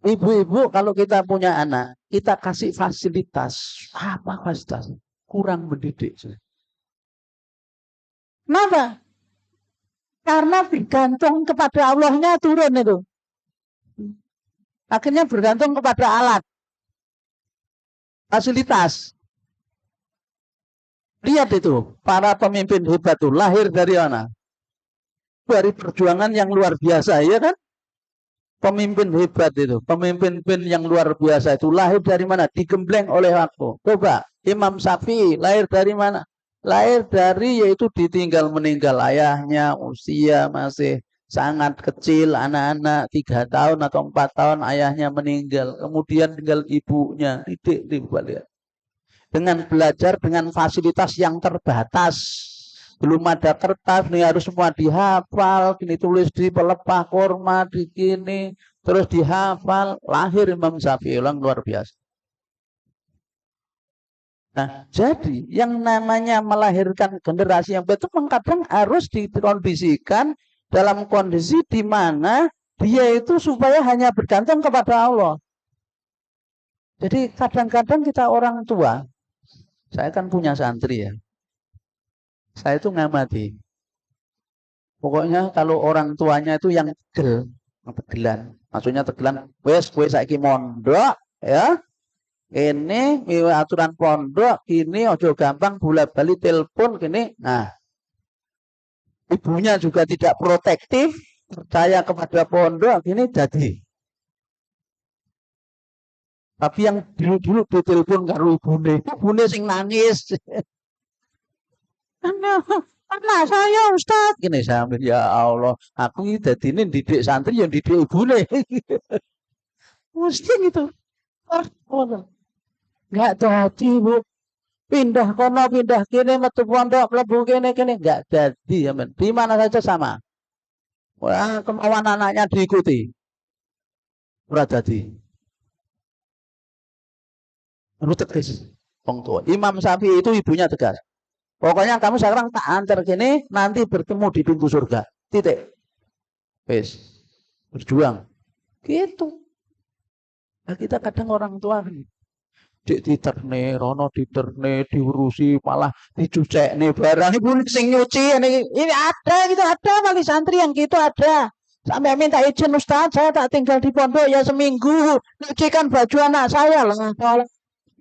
S1: Ibu-ibu kalau kita punya anak, kita kasih fasilitas. Apa fasilitas? Kurang mendidik. Kenapa? Karena bergantung kepada Allahnya turun itu. Akhirnya bergantung kepada alat. Fasilitas. Lihat itu, para pemimpin hebat itu lahir dari mana? Dari perjuangan yang luar biasa, ya kan? Pemimpin hebat itu, pemimpin yang luar biasa itu lahir dari mana? Digembleng oleh waktu. Coba, Imam Syafi'i lahir dari mana? Lahir dari yaitu ditinggal meninggal ayahnya, usia masih sangat kecil, anak-anak 3 tahun atau 4 tahun ayahnya meninggal. Kemudian tinggal ibunya, didik lihat. Dengan belajar dengan fasilitas yang terbatas. Belum ada kertas, ini harus semua dihafal, ini tulis di pelepah korma, di gini, terus dihafal. Lahir Imam Syafi'i, orang luar biasa. Nah, jadi yang namanya melahirkan generasi yang betul kadang harus dikondisikan dalam kondisi di mana dia itu supaya hanya bergantung kepada Allah. Jadi kadang-kadang kita orang tua, saya kan punya santri ya, saya itu ngamati. Pokoknya kalau orang tuanya itu yang tegelan, maksudnya tegelan, wes saiki mondok ya. Ini aturan pondok, ini ojo gampang bolak-balik telepon gini. Nah, ibunya juga tidak protektif, percaya kepada pondok gini jadi. Tapi yang dulu ditelepon karo ibune sing nangis. Anak saya Ustaz, gini sambil ya Allah, aku ini dadine didik santri yang didik ibune. Mesti gitu. Enggak jadi, Bu. Pindah kono, pindah kini, metu pondok, mlebu kene enggak jadi, ya men. Di mana saja sama. Wah, kemauan anaknya diikuti. Ora jadi. Tegas. Wong tua. Imam Syafi'i itu ibunya tegas. Pokoknya kamu sekarang tak antar kini, nanti bertemu di pintu surga. Titik. Wes. Berjuang. Gitu. Nah, kita kadang orang tua diterne, rono diterne, diurusi, malah dicucekne barang. Ibu sing nyuci ini ada gitu, ada wali santri yang gitu ada. Sampai minta izin Ustaz, saya tak tinggal di pondok ya seminggu, nyucikan baju anak saya lah. Kalau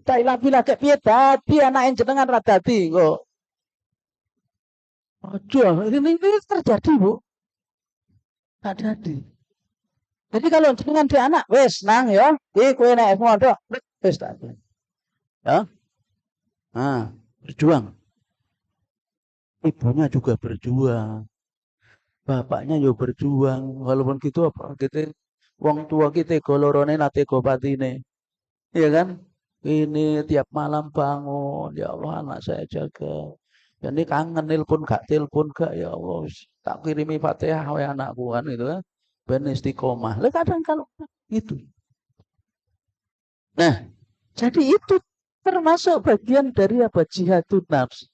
S1: tak ilah ke piye dadi anak jenengan ra dadi kok. Aduh, ini terjadi, Bu. Tak jadi. Jadi kalau jenengan di anak, wes nang ya, kowe nek pondok, wes tak. Ya, nah, berjuang. Ibunya juga berjuang, bapaknya juga berjuang. Walaupun gitu apa kita, wong tua kita golorone nate gopatine, ya kan? Ini tiap malam bangun, ya Allah anak saya jaga. Jadi kangen telepon gak, ya Allah tak kirimi Fatihah ya anakku kan itu kan. Ben istiqomah. Lah kadang kalau itu. Nah, jadi itu termasuk bagian dari apa? Jihadun nafs.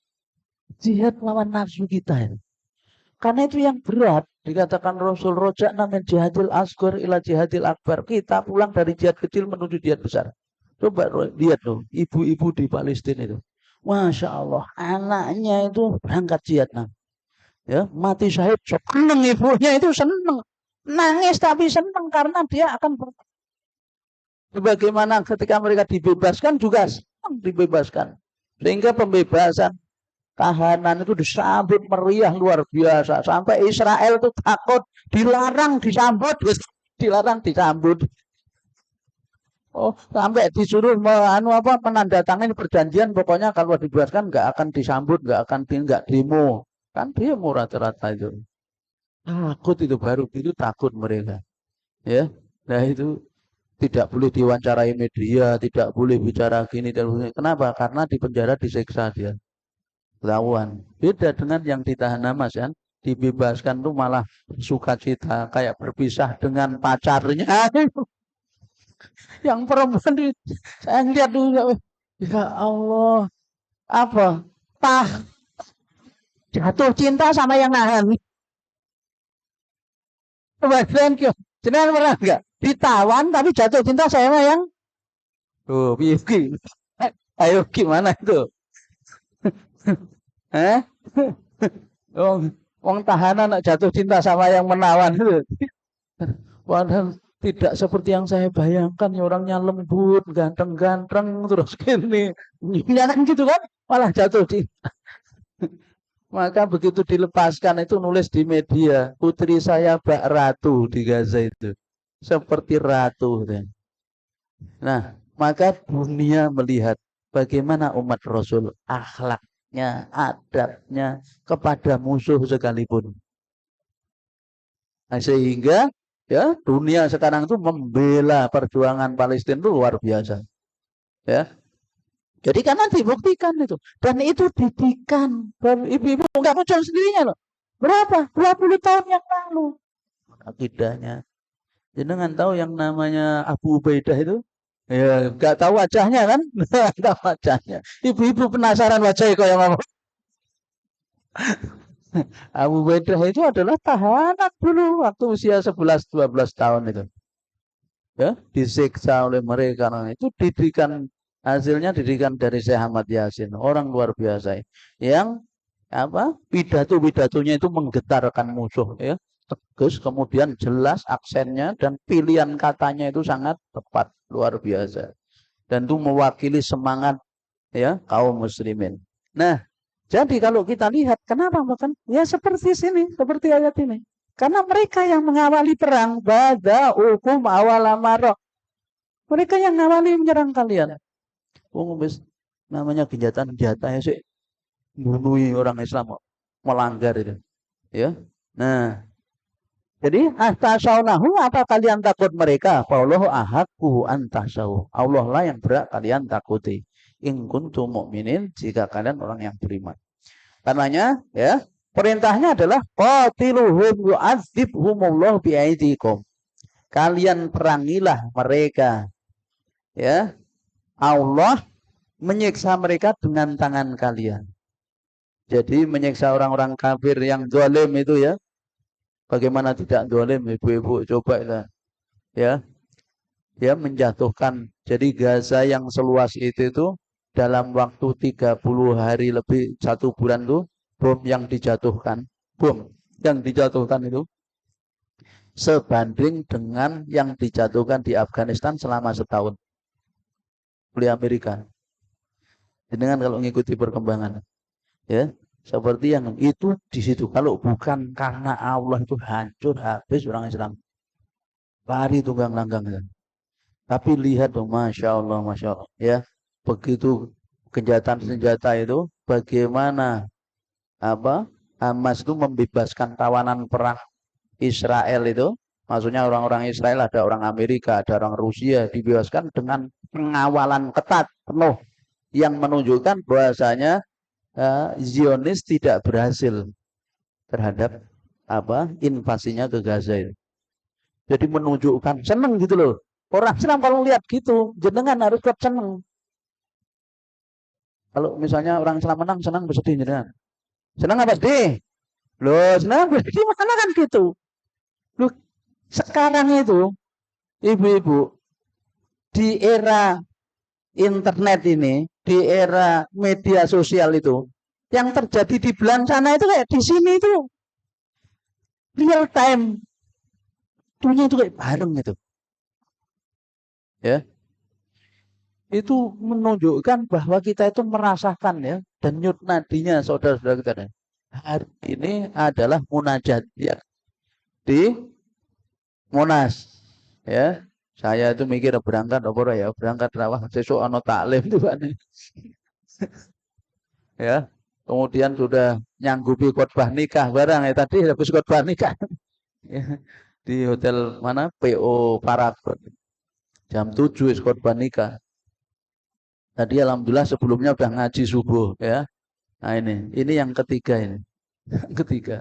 S1: Jihad melawan nafsu kita. Karena itu yang berat. Dikatakan Rasul Rojak namin jihadil asghar ila jihadil akbar. Kita pulang dari jihad kecil menuju jihad besar. Coba lihat loh, ibu-ibu di Palestina itu. Masya Allah, anaknya itu berangkat jihad. Ya, mati syahid. Seneng ibunya itu seneng. Nangis tapi seneng karena dia akan bagaimana ketika mereka dibebaskan juga senang dibebaskan. Sehingga pembebasan tahanan itu disambut meriah luar biasa. Sampai Israel itu takut, dilarang disambut. Dilarang disambut. Oh, sampai disuruh menandatangani perjanjian. Pokoknya kalau dibebaskan nggak akan disambut, nggak demo. Kan demo rata-rata itu. Takut itu baru itu takut mereka. Ya, nah itu tidak boleh diwawancarai media, tidak boleh bicara gini dan begini. Kenapa? Karena di penjara disiksa dia. Ketahuan. Beda dengan yang ditahan Hamas kan. Dibebaskan tuh malah sukacita kayak berpisah dengan pacarnya. Yang perempuan saya lihat dulu, ya Allah, apa? Jatuh cinta sama yang nahan. Kemudian jenengan pernah enggak ditawan tapi jatuh cinta sama yang piye. Ayo gimana itu? Eh? Wong tahanan jatuh cinta sama yang menawan itu. Padahal tidak seperti yang saya bayangkan, ya orangnya lembut, ganteng-ganteng, terus gini. Kan gitu kan? Malah jatuh cinta. Maka begitu dilepaskan itu nulis di media, putri saya bak ratu di Gaza itu. Seperti ratu. Nah, maka dunia melihat bagaimana umat Rasul akhlaknya, adabnya kepada musuh sekalipun. Nah, sehingga ya dunia sekarang itu membela perjuangan Palestina itu luar biasa. Ya. Jadi karena dibuktikan itu. Dan itu didikan. Ibu-ibu nggak muncul sendirinya loh. Berapa? 20 tahun yang lalu. Akidahnya. Jangan tahu yang namanya Abu Ubaidah itu? Ya, nggak tahu wajahnya kan? Nggak tahu wajahnya. Ibu-ibu penasaran wajahnya kok yang ngomong. Abu Ubaidah itu adalah tahanan dulu waktu usia 11-12 tahun itu. Ya, disiksa oleh mereka. Nah, itu didikan, hasilnya didikan dari Syekh Ahmad Yasin, orang luar biasa yang apa pidato-pidatonya itu menggetarkan musuh, ya tegas, kemudian jelas aksennya dan pilihan katanya itu sangat tepat, luar biasa, dan itu mewakili semangat ya kaum muslimin. Nah, jadi kalau kita lihat kenapa bahkan ya seperti sini, seperti ayat ini. Karena mereka yang mengawali perang, bada hukum awal amarok. Mereka yang mengawali menyerang kalian. Namanya kejahatan ya sih, bunuh orang Islam, melanggar itu. Ya. Nah, jadi atasaunahu, apa kalian takut mereka? Wallahu ahaqu antasau. Allah lah yang berhak kalian takuti. In kuntum mu'minin, jika kalian orang yang beriman. Karenanya ya, perintahnya adalah qatiluhum yu'adzibhumullah bi'aidikum. Kalian perangilah mereka. Ya. Allah menyiksa mereka dengan tangan kalian. Jadi menyiksa orang-orang kafir yang zalim itu ya. Bagaimana tidak zalim, ibu-ibu coba ya. Ya menjatuhkan. Jadi Gaza yang seluas itu dalam waktu 30 hari lebih 1 bulan tuh bom yang dijatuhkan itu sebanding dengan yang dijatuhkan di Afghanistan selama setahun oleh Amerika. Dengan kalau mengikuti perkembangan ya seperti yang itu di situ, kalau bukan karena Allah itu hancur habis orang Islam, lari tunggang langgang. Tapi lihat dong, masya Allah ya, begitu kejahatan senjata itu, bagaimana Hamas itu membebaskan tawanan perang Israel itu, maksudnya orang-orang Israel, ada orang Amerika, ada orang Rusia, dibebaskan dengan pengawalan ketat penuh yang menunjukkan bahwasanya Zionis tidak berhasil terhadap invasinya ke Gaza itu. Jadi menunjukkan seneng gitu loh. Orang Islam kalau lihat gitu, jenengan harus tetap seneng. Kalau misalnya orang Islam menang, senang bersedih jenengan. Senang apa sedih? Loh, senang bersedih gimana kan gitu. Loh, sekarang itu ibu-ibu di era internet ini, di era media sosial itu, yang terjadi di belahan sana itu kayak di sini itu real time, dunia itu kayak bareng itu, ya. Itu menunjukkan bahwa kita itu merasakan ya, dan nyut nadinya saudara-saudara kita. Hari ini adalah munajat ya di Monas, ya. Saya itu mikir berangkat apa ya, berangkat rawah sesuk ana taklim itu kan. Ya. Kemudian sudah nyanggupi khotbah nikah barang ya, tadi habis khotbah nikah. Ya. Di hotel mana? PO Paragon. Jam 7 korban nikah. Tadi alhamdulillah sebelumnya udah ngaji subuh ya. Nah ini yang ketiga ini. Yang ketiga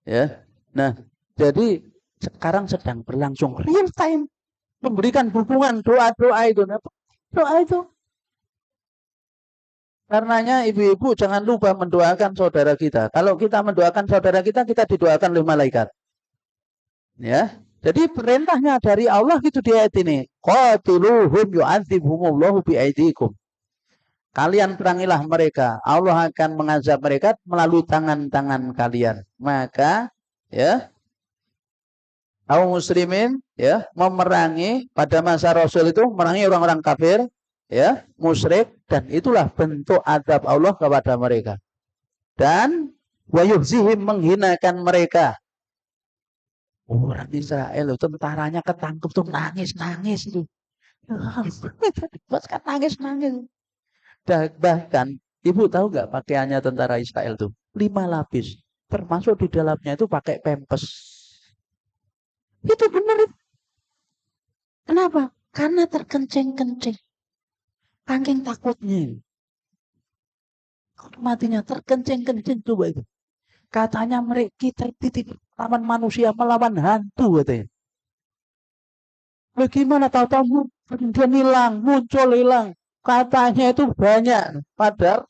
S1: ya. Nah, jadi sekarang sedang berlangsung real time memberikan dukungan doa-doa itu. Doa itu. Karenanya ibu-ibu jangan lupa mendoakan saudara kita. Kalau kita mendoakan saudara kita, kita didoakan oleh malaikat. Ya. Jadi perintahnya dari Allah itu di ayat ini. Qatiluhum yu'adzibhumullahu bi'aidikum. Kalian perangilah mereka. Allah akan mengazab mereka melalui tangan-tangan kalian. Maka ya kaum muslimin ya memerangi pada masa Rasul itu memerangi orang-orang kafir ya, musyrik, dan itulah bentuk azab Allah kepada mereka. Dan wa yuhzihim menghinakan mereka. Orang Israel tentaranya ketangkep tuh nangis-nangis itu. Kan nangis-nangis. Bahkan ibu tahu nggak pakaiannya tentara Israel tuh 5 lapis, termasuk di dalamnya itu pakai pempes. Itu benar. Kenapa? Karena terkencing-kencing. Saking takutnya. Matinya terkencing-kencing coba itu. Katanya mereka kita tidak melawan manusia, melawan hantu katanya. Bagaimana tahu-tahu kemudian hilang, muncul hilang. Katanya itu banyak. Padahal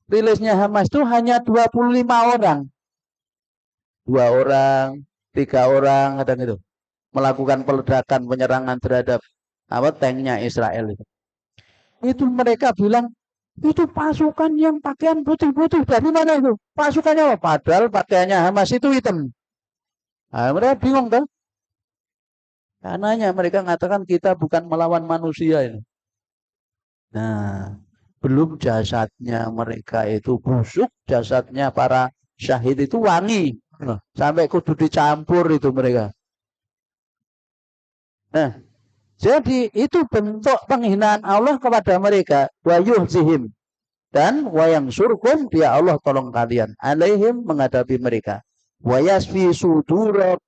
S1: rilisnya Hamas itu hanya 25 orang. 2 orang, 3 orang kadang itu. Melakukan peledakan penyerangan terhadap tanknya Israel itu. Itu mereka bilang itu pasukan yang pakaian putih-putih dari mana itu? Pasukannya apa? Padahal pakaiannya Hamas itu hitam. Nah, mereka bingung kan? Karenanya mereka mengatakan kita bukan melawan manusia ini. Nah, belum jasadnya mereka itu busuk, jasadnya para syahid itu wangi. Sampai kudu dicampur itu mereka. Nah, jadi itu bentuk penghinaan Allah kepada mereka. Wa yuhzihim. Dan wayang surkum dia Allah tolong kalian. Alaihim menghadapi mereka. Wa yasfi sudurab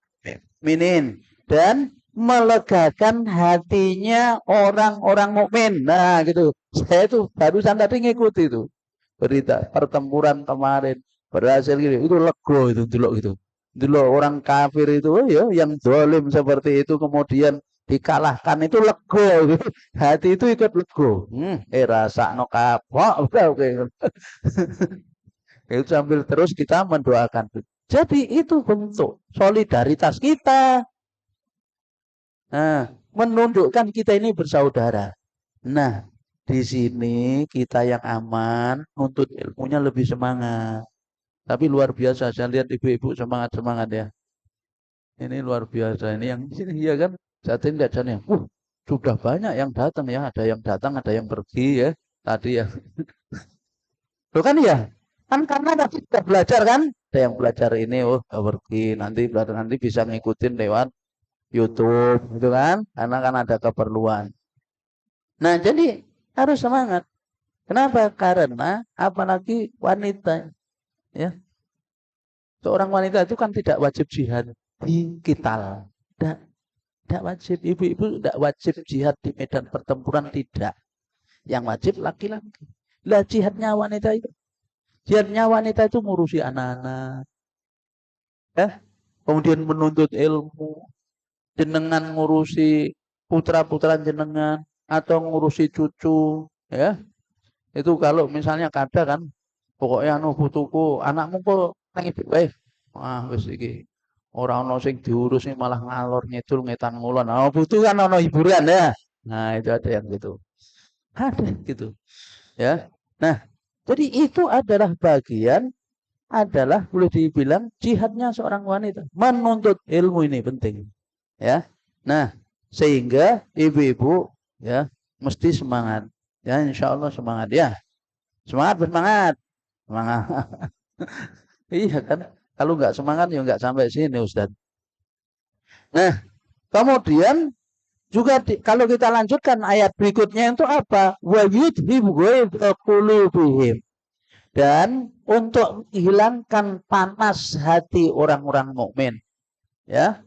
S1: minin. Dan melegakan hatinya orang-orang mukmin. Nah gitu. Saya itu barusan tadi ngikuti itu. Berita pertempuran kemarin. Berhasil gitu. Itu lego itu. Dulu gitu. Dulu orang kafir itu ya yang zalim seperti itu kemudian dikalahkan itu lego gitu. Hati itu ikut lego. Rasa no kapok udah oke. Itu sambil terus kita mendoakan. Jadi itu bentuk solidaritas kita. Nah, menunjukkan kita ini bersaudara. Nah, di sini kita yang aman, nuntut ilmunya lebih semangat. Tapi luar biasa, saya lihat ibu-ibu semangat-semangat ya. Ini luar biasa. Ini yang sini ya kan. Saat ini lihat sana. Sudah banyak yang datang ya. Ada yang datang, ada yang pergi ya. Tadi ya. Loh kan ya. Kan karena tadi kita belajar kan. Ada yang belajar ini, pergi. Nanti belajar nanti bisa ngikutin lewat YouTube gitu kan. Karena kan ada keperluan. Nah jadi harus semangat. Kenapa? Karena apalagi wanita. Ya. Seorang wanita itu kan tidak wajib jihad di kital. Tidak wajib, ibu-ibu tidak wajib jihad di medan pertempuran, tidak. Yang wajib laki-laki. Lah jihadnya wanita itu. Jihadnya wanita itu ngurusi anak-anak. Ya. Kemudian menuntut ilmu. Jenengan ngurusi putra-putra jenengan. Atau ngurusi cucu. Ya. Itu kalau misalnya kada kan. Pokoknya putuku, anakmu kok nang ibu wae. Wah, wis iki. Ora ana sing diurus malah ngalor ngidul ngetan ngulon. Oh, butuh kan ana hiburan ya. Nah, itu ada yang gitu. Ada gitu. Ya. Nah, jadi itu adalah bagian adalah boleh dibilang jihadnya seorang wanita. Menuntut ilmu ini penting. Ya. Nah, sehingga ibu-ibu ya mesti semangat. Ya, insya Allah semangat ya. Semangat bersemangat. Semangat. Iya kan? Kalau nggak semangat ya nggak sampai sini Ustaz. Nah, kemudian juga kalau kita lanjutkan ayat berikutnya itu apa? Wa yudhib qulubihim. Dan untuk menghilangkan panas hati orang-orang mukmin. Ya.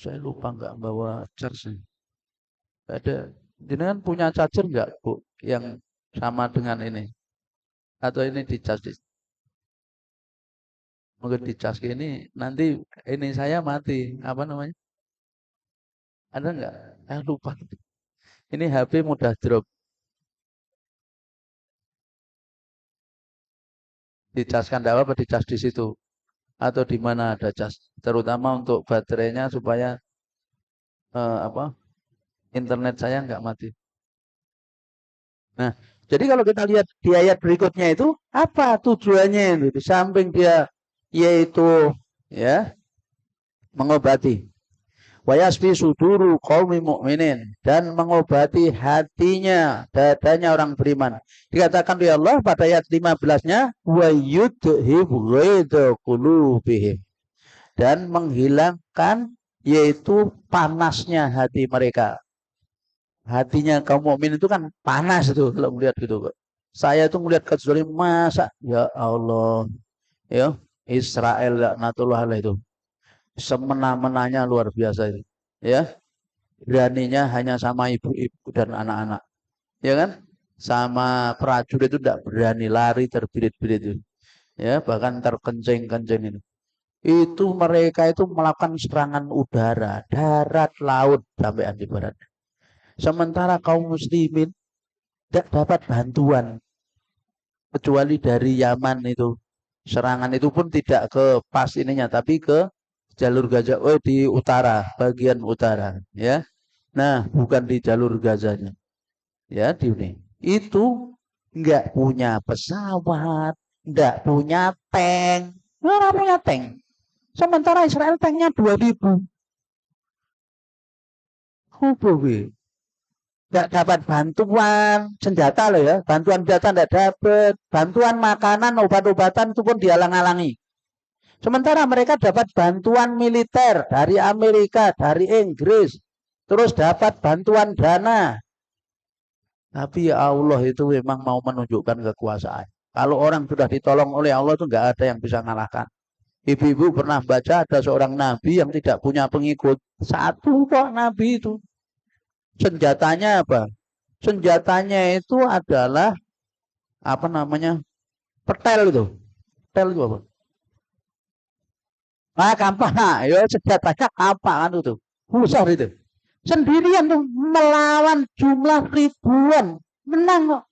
S1: Saya lupa nggak bawa charger. Ada. Jenengan punya charger nggak, Bu? Yang sama dengan ini? Atau ini dicas? Mungkin dicas ini nanti ini saya mati. Apa namanya? Ada nggak? Lupa. Ini HP mudah drop. Dicaskan enggak apa dicas di situ atau di mana ada cas, terutama untuk baterainya supaya apa internet saya nggak mati. Nah, jadi kalau kita lihat di ayat berikutnya itu apa tujuannya itu? Di samping dia yaitu ya mengobati wayasfi suduru qaumi mukminin dan mengobati hatinya dadanya orang beriman. Dikatakan oleh Allah pada ayat 15-nya wa yudhib ghaidha qulubihim dan menghilangkan yaitu panasnya hati mereka. Hatinya kaum mukmin itu kan panas itu kalau melihat gitu, Pak. Saya tuh melihat kecuali masa ya Allah ya Israel laknatullah itu semena-menanya luar biasa itu ya, beraninya hanya sama ibu-ibu dan anak-anak ya kan, sama prajurit itu tidak berani lari terbirit-birit itu ya, bahkan terkencing-kencing itu mereka itu melakukan serangan udara, darat, laut sampai di barat. Sementara kaum muslimin tidak dapat bantuan kecuali dari Yaman itu, serangan itu pun tidak ke pas ininya tapi ke jalur Gaza, di utara, bagian utara ya. Nah, bukan di jalur Gazanya. Ya, di ini. Itu nggak punya pesawat, nggak punya tank. Nggak punya tank. Sementara Israel tanknya 2.000. Nggak dapat bantuan senjata loh ya. Bantuan senjata nggak dapat. Bantuan makanan, obat-obatan itu pun dihalang-halangi. Sementara mereka dapat bantuan militer dari Amerika, dari Inggris, terus dapat bantuan dana. Tapi ya Allah itu memang mau menunjukkan kekuasaan. Kalau orang sudah ditolong oleh Allah itu nggak ada yang bisa mengalahkan. Ibu-ibu pernah baca ada seorang nabi yang tidak punya pengikut. Satu kok nabi itu. Senjatanya apa? Senjatanya itu adalah apa namanya? Petel itu. Petel itu apa? Nah, kampak, ya senjatanya kampak kan itu. Besar itu. Sendirian tuh melawan jumlah ribuan. Menang kok.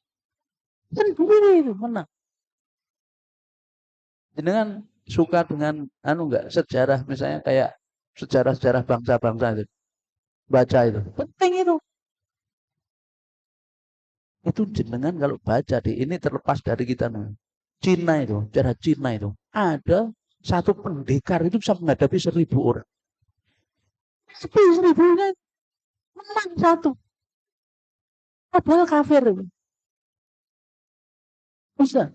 S1: Sendiri itu menang. Dengan suka dengan enggak sejarah misalnya kayak sejarah-sejarah bangsa-bangsa itu. Baca itu. Penting itu. Itu jenengan kalau baca di ini terlepas dari kita nih. Cina itu, sejarah Cina itu. Ada satu pendekar itu bisa menghadapi 1.000 orang. 1.000-nya menang satu. Padahal kafir. Bisa.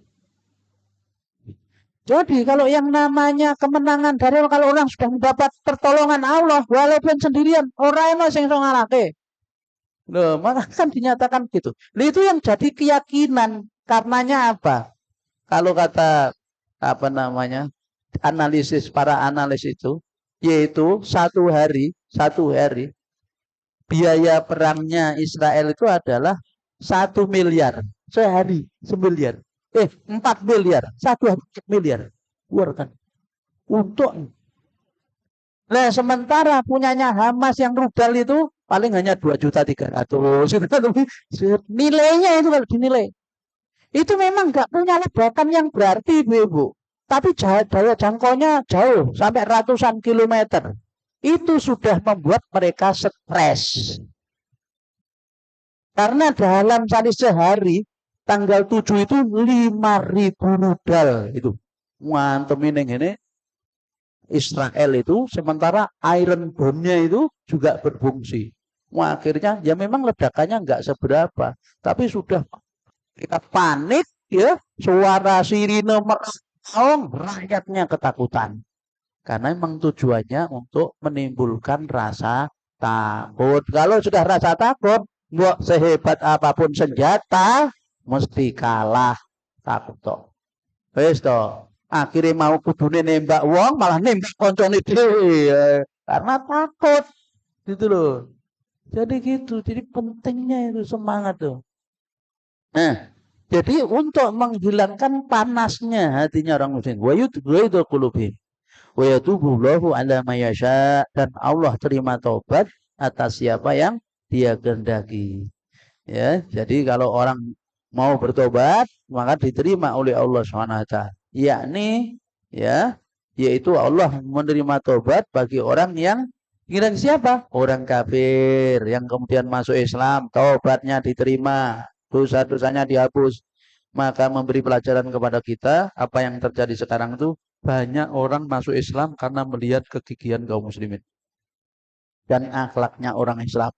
S1: Jadi kalau yang namanya kemenangan dari kalau orang sudah mendapat pertolongan Allah walaupun sendirian, orang yang sing iso ngalahke. Loh, maka kan dinyatakan gitu. Nah, itu yang jadi keyakinan. Karenanya apa? Kalau kata apa namanya analisis para analis itu, yaitu satu hari biaya perangnya Israel itu adalah 1 miliar sehari, 1 miliar. 4 miliar, 1 miliar. Luar kan. Untuk nah sementara punyanya Hamas yang rudal itu paling hanya 2.300.000. Nilainya itu kalau dinilai. Itu memang nggak punya ledakan yang berarti, Bu. Tapi daya jangkaunya jauh sampai ratusan kilometer. Itu sudah membuat mereka stres. Karena dalam sehari tanggal 7 itu 5.000 rudal itu. Ngantem ini Israel itu, sementara Iron Dome-nya itu juga berfungsi. Wah, akhirnya ya memang ledakannya nggak seberapa, tapi sudah kita panik ya, suara sirine meraung, rakyatnya ketakutan. Karena memang tujuannya untuk menimbulkan rasa takut. Kalau sudah rasa takut, nggak sehebat apapun senjata, mesti kalah takut toh. Wes toh. Akhirnya mau kudune nembak wong malah nembak koncone dhewe. Karena takut gitu loh. Jadi gitu. Jadi pentingnya itu semangat tuh. Nah, jadi untuk menghilangkan panasnya hatinya orang muslim, wa yudghidul qulubi wa yatubullahu ala mayasya, dan Allah terima taubat atas siapa yang Dia kehendaki. Ya, jadi kalau orang mau bertobat maka diterima oleh Allah Subhanahu wa taala. Yakni ya, yaitu Allah menerima tobat bagi orang yang kira siapa? Orang kafir yang kemudian masuk Islam, tobatnya diterima, dosa-dosanya dihapus. Maka memberi pelajaran kepada kita apa yang terjadi sekarang itu, banyak orang masuk Islam karena melihat kegigihan kaum muslimin dan akhlaknya orang Islam.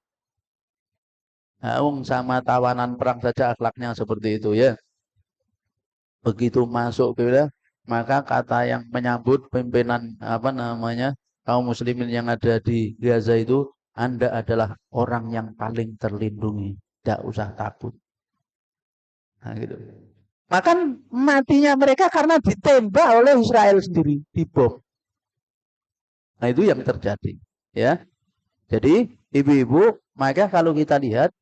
S1: Sama tawanan perang saja akhlaknya seperti itu ya. Begitu masuk gitu, maka kata yang menyambut pimpinan kaum muslimin yang ada di Gaza itu, Anda adalah orang yang paling terlindungi, tidak usah takut. Nah, gitu. Maka matinya mereka karena ditembak oleh Israel sendiri, dibom. Nah, itu yang terjadi ya. Jadi ibu-ibu, maka kalau kita lihat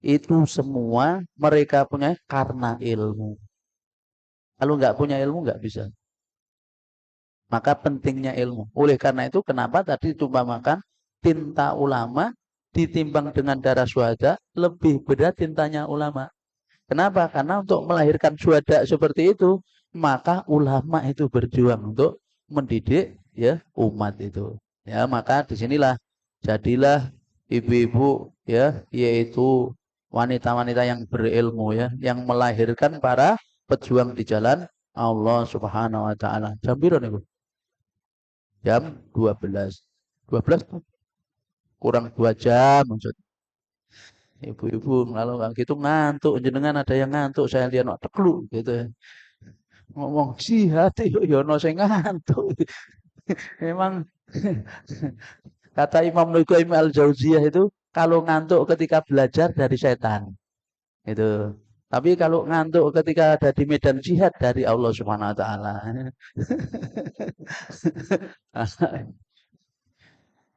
S1: itu semua mereka punya karena ilmu. Kalau nggak punya ilmu nggak bisa. Maka pentingnya ilmu. Oleh karena itu kenapa tadi makan tinta ulama ditimbang dengan darah syuhada, lebih berat tintanya ulama. Kenapa? Karena untuk melahirkan syuhada seperti itu, maka ulama itu berjuang untuk mendidik ya umat itu. Ya, maka disinilah jadilah ibu-ibu ya, yaitu wanita-wanita yang berilmu ya, yang melahirkan para pejuang di jalan Allah Subhanahu wa taala. Jam piro niku? Jam 12. 12 kurang 2 jam maksud. Ibu-ibu kalau nggak gitu ngantuk, jenengan ada yang ngantuk, saya lihat no teklu gitu ya. Ngomong jihad yo no sing ngantuk. Memang kata Imam Nuqaim Al-Jauziyah itu, kalau ngantuk ketika belajar dari setan. Itu. Tapi kalau ngantuk ketika ada di medan jihad dari Allah Subhanahu wa taala.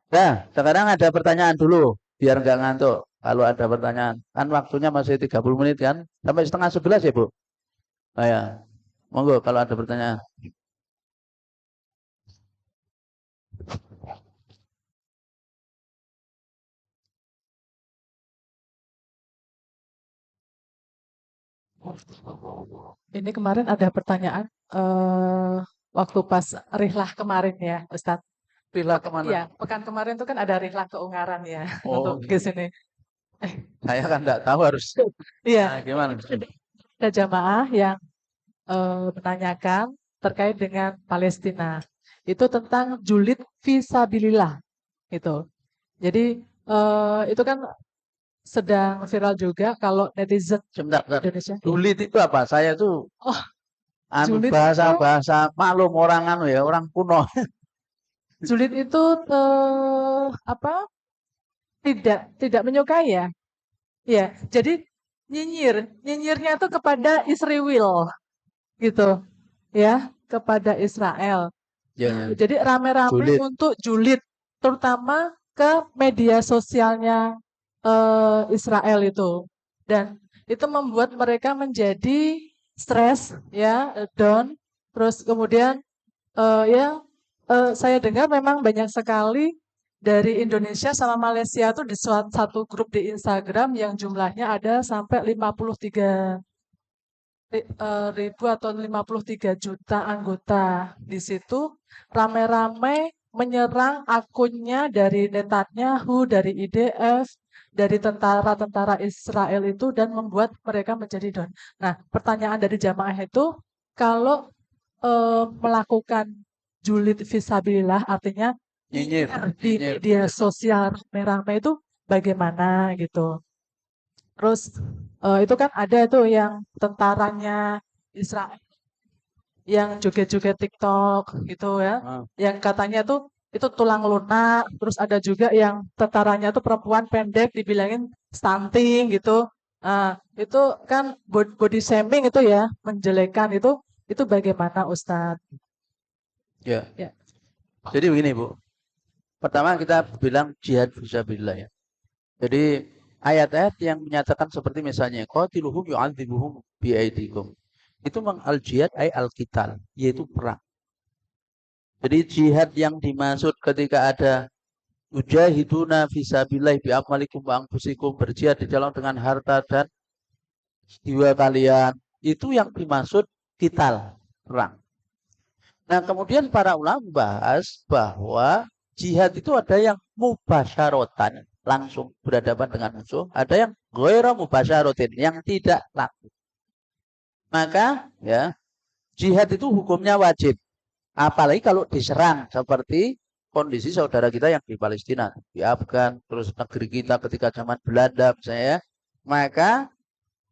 S1: Nah, sekarang ada pertanyaan dulu, biar nggak ngantuk. Kalau ada pertanyaan, kan waktunya masih 30 menit kan? Sampai setengah 11 ya, Bu? Oh ya, monggo kalau ada pertanyaan.
S2: Ini kemarin ada pertanyaan waktu pas rihlah kemarin ya, Ustadz.
S1: Pilih kemana?
S2: Iya, pekan kemarin itu kan ada rihlah ke Ungaran ya untuk
S1: Oh,
S2: ke sini.
S1: saya kan nggak tahu harus.
S2: Iya,
S1: Nah, gimana?
S2: ada jamaah yang menanyakan terkait dengan Palestina. Itu tentang julid fisabilillah itu. Jadi itu kan sedang viral juga kalau netizen
S1: Sebentar, sebentar.
S2: Indonesia.
S1: Julid itu apa? Saya tuh
S2: Oh, julid itu
S1: bahasa maklum orang ya, orang kuno.
S2: julid itu apa? Tidak menyukai ya. Ya, jadi nyinyirnya itu kepada Israel gitu. Ya, kepada Israel.
S1: Ya,
S2: Jadi rame-rame
S1: julid.
S2: untuk julid, terutama ke media sosialnya Israel itu. Dan itu membuat mereka menjadi stres, ya, down. Terus kemudian ya saya dengar memang banyak sekali dari Indonesia sama Malaysia tuh di satu grup di Instagram yang jumlahnya ada sampai 53 ribu atau 53 juta anggota. Di situ rame-rame menyerang akunnya dari Netanyahu, dari IDF, dari tentara-tentara Israel itu dan membuat mereka menjadi down. Nah, pertanyaan dari jamaah itu, kalau melakukan julid fisabilillah artinya
S1: Nyinyir.
S2: di media sosial rame-rame itu bagaimana gitu. Terus itu kan ada tuh yang tentaranya Israel yang joget-joget TikTok gitu ya. Yang katanya tuh itu tulang lunak, terus ada juga yang tentaranya tuh perempuan pendek dibilangin stunting gitu. Nah, itu kan body shaming itu ya, menjelekan itu bagaimana Ustadz?
S1: Ya.
S2: Ya.
S1: Jadi begini, Bu. Pertama kita bilang jihad fisabilillah ya. Jadi ayat-ayat yang menyatakan seperti misalnya qatiluhum yu'adzibuhum biaidikum. Itu al jihad ay al-qital, yaitu perang. Jadi jihad yang dimaksud ketika ada ujahiduna fisabilillah bi amwalikum wa anfusikum, berjihad di jalan dengan harta dan jiwa kalian, itu yang dimaksud qital, perang. Nah, kemudian para ulama bahas bahwa jihad itu ada yang mubasyaratan, langsung berhadapan dengan musuh, ada yang ghairu mubasyaratin, yang tidak langsung. Maka ya, jihad itu hukumnya wajib. Apalagi kalau diserang seperti kondisi saudara kita yang di Palestina, di Afgan, terus negeri kita ketika zaman Belanda misalnya, maka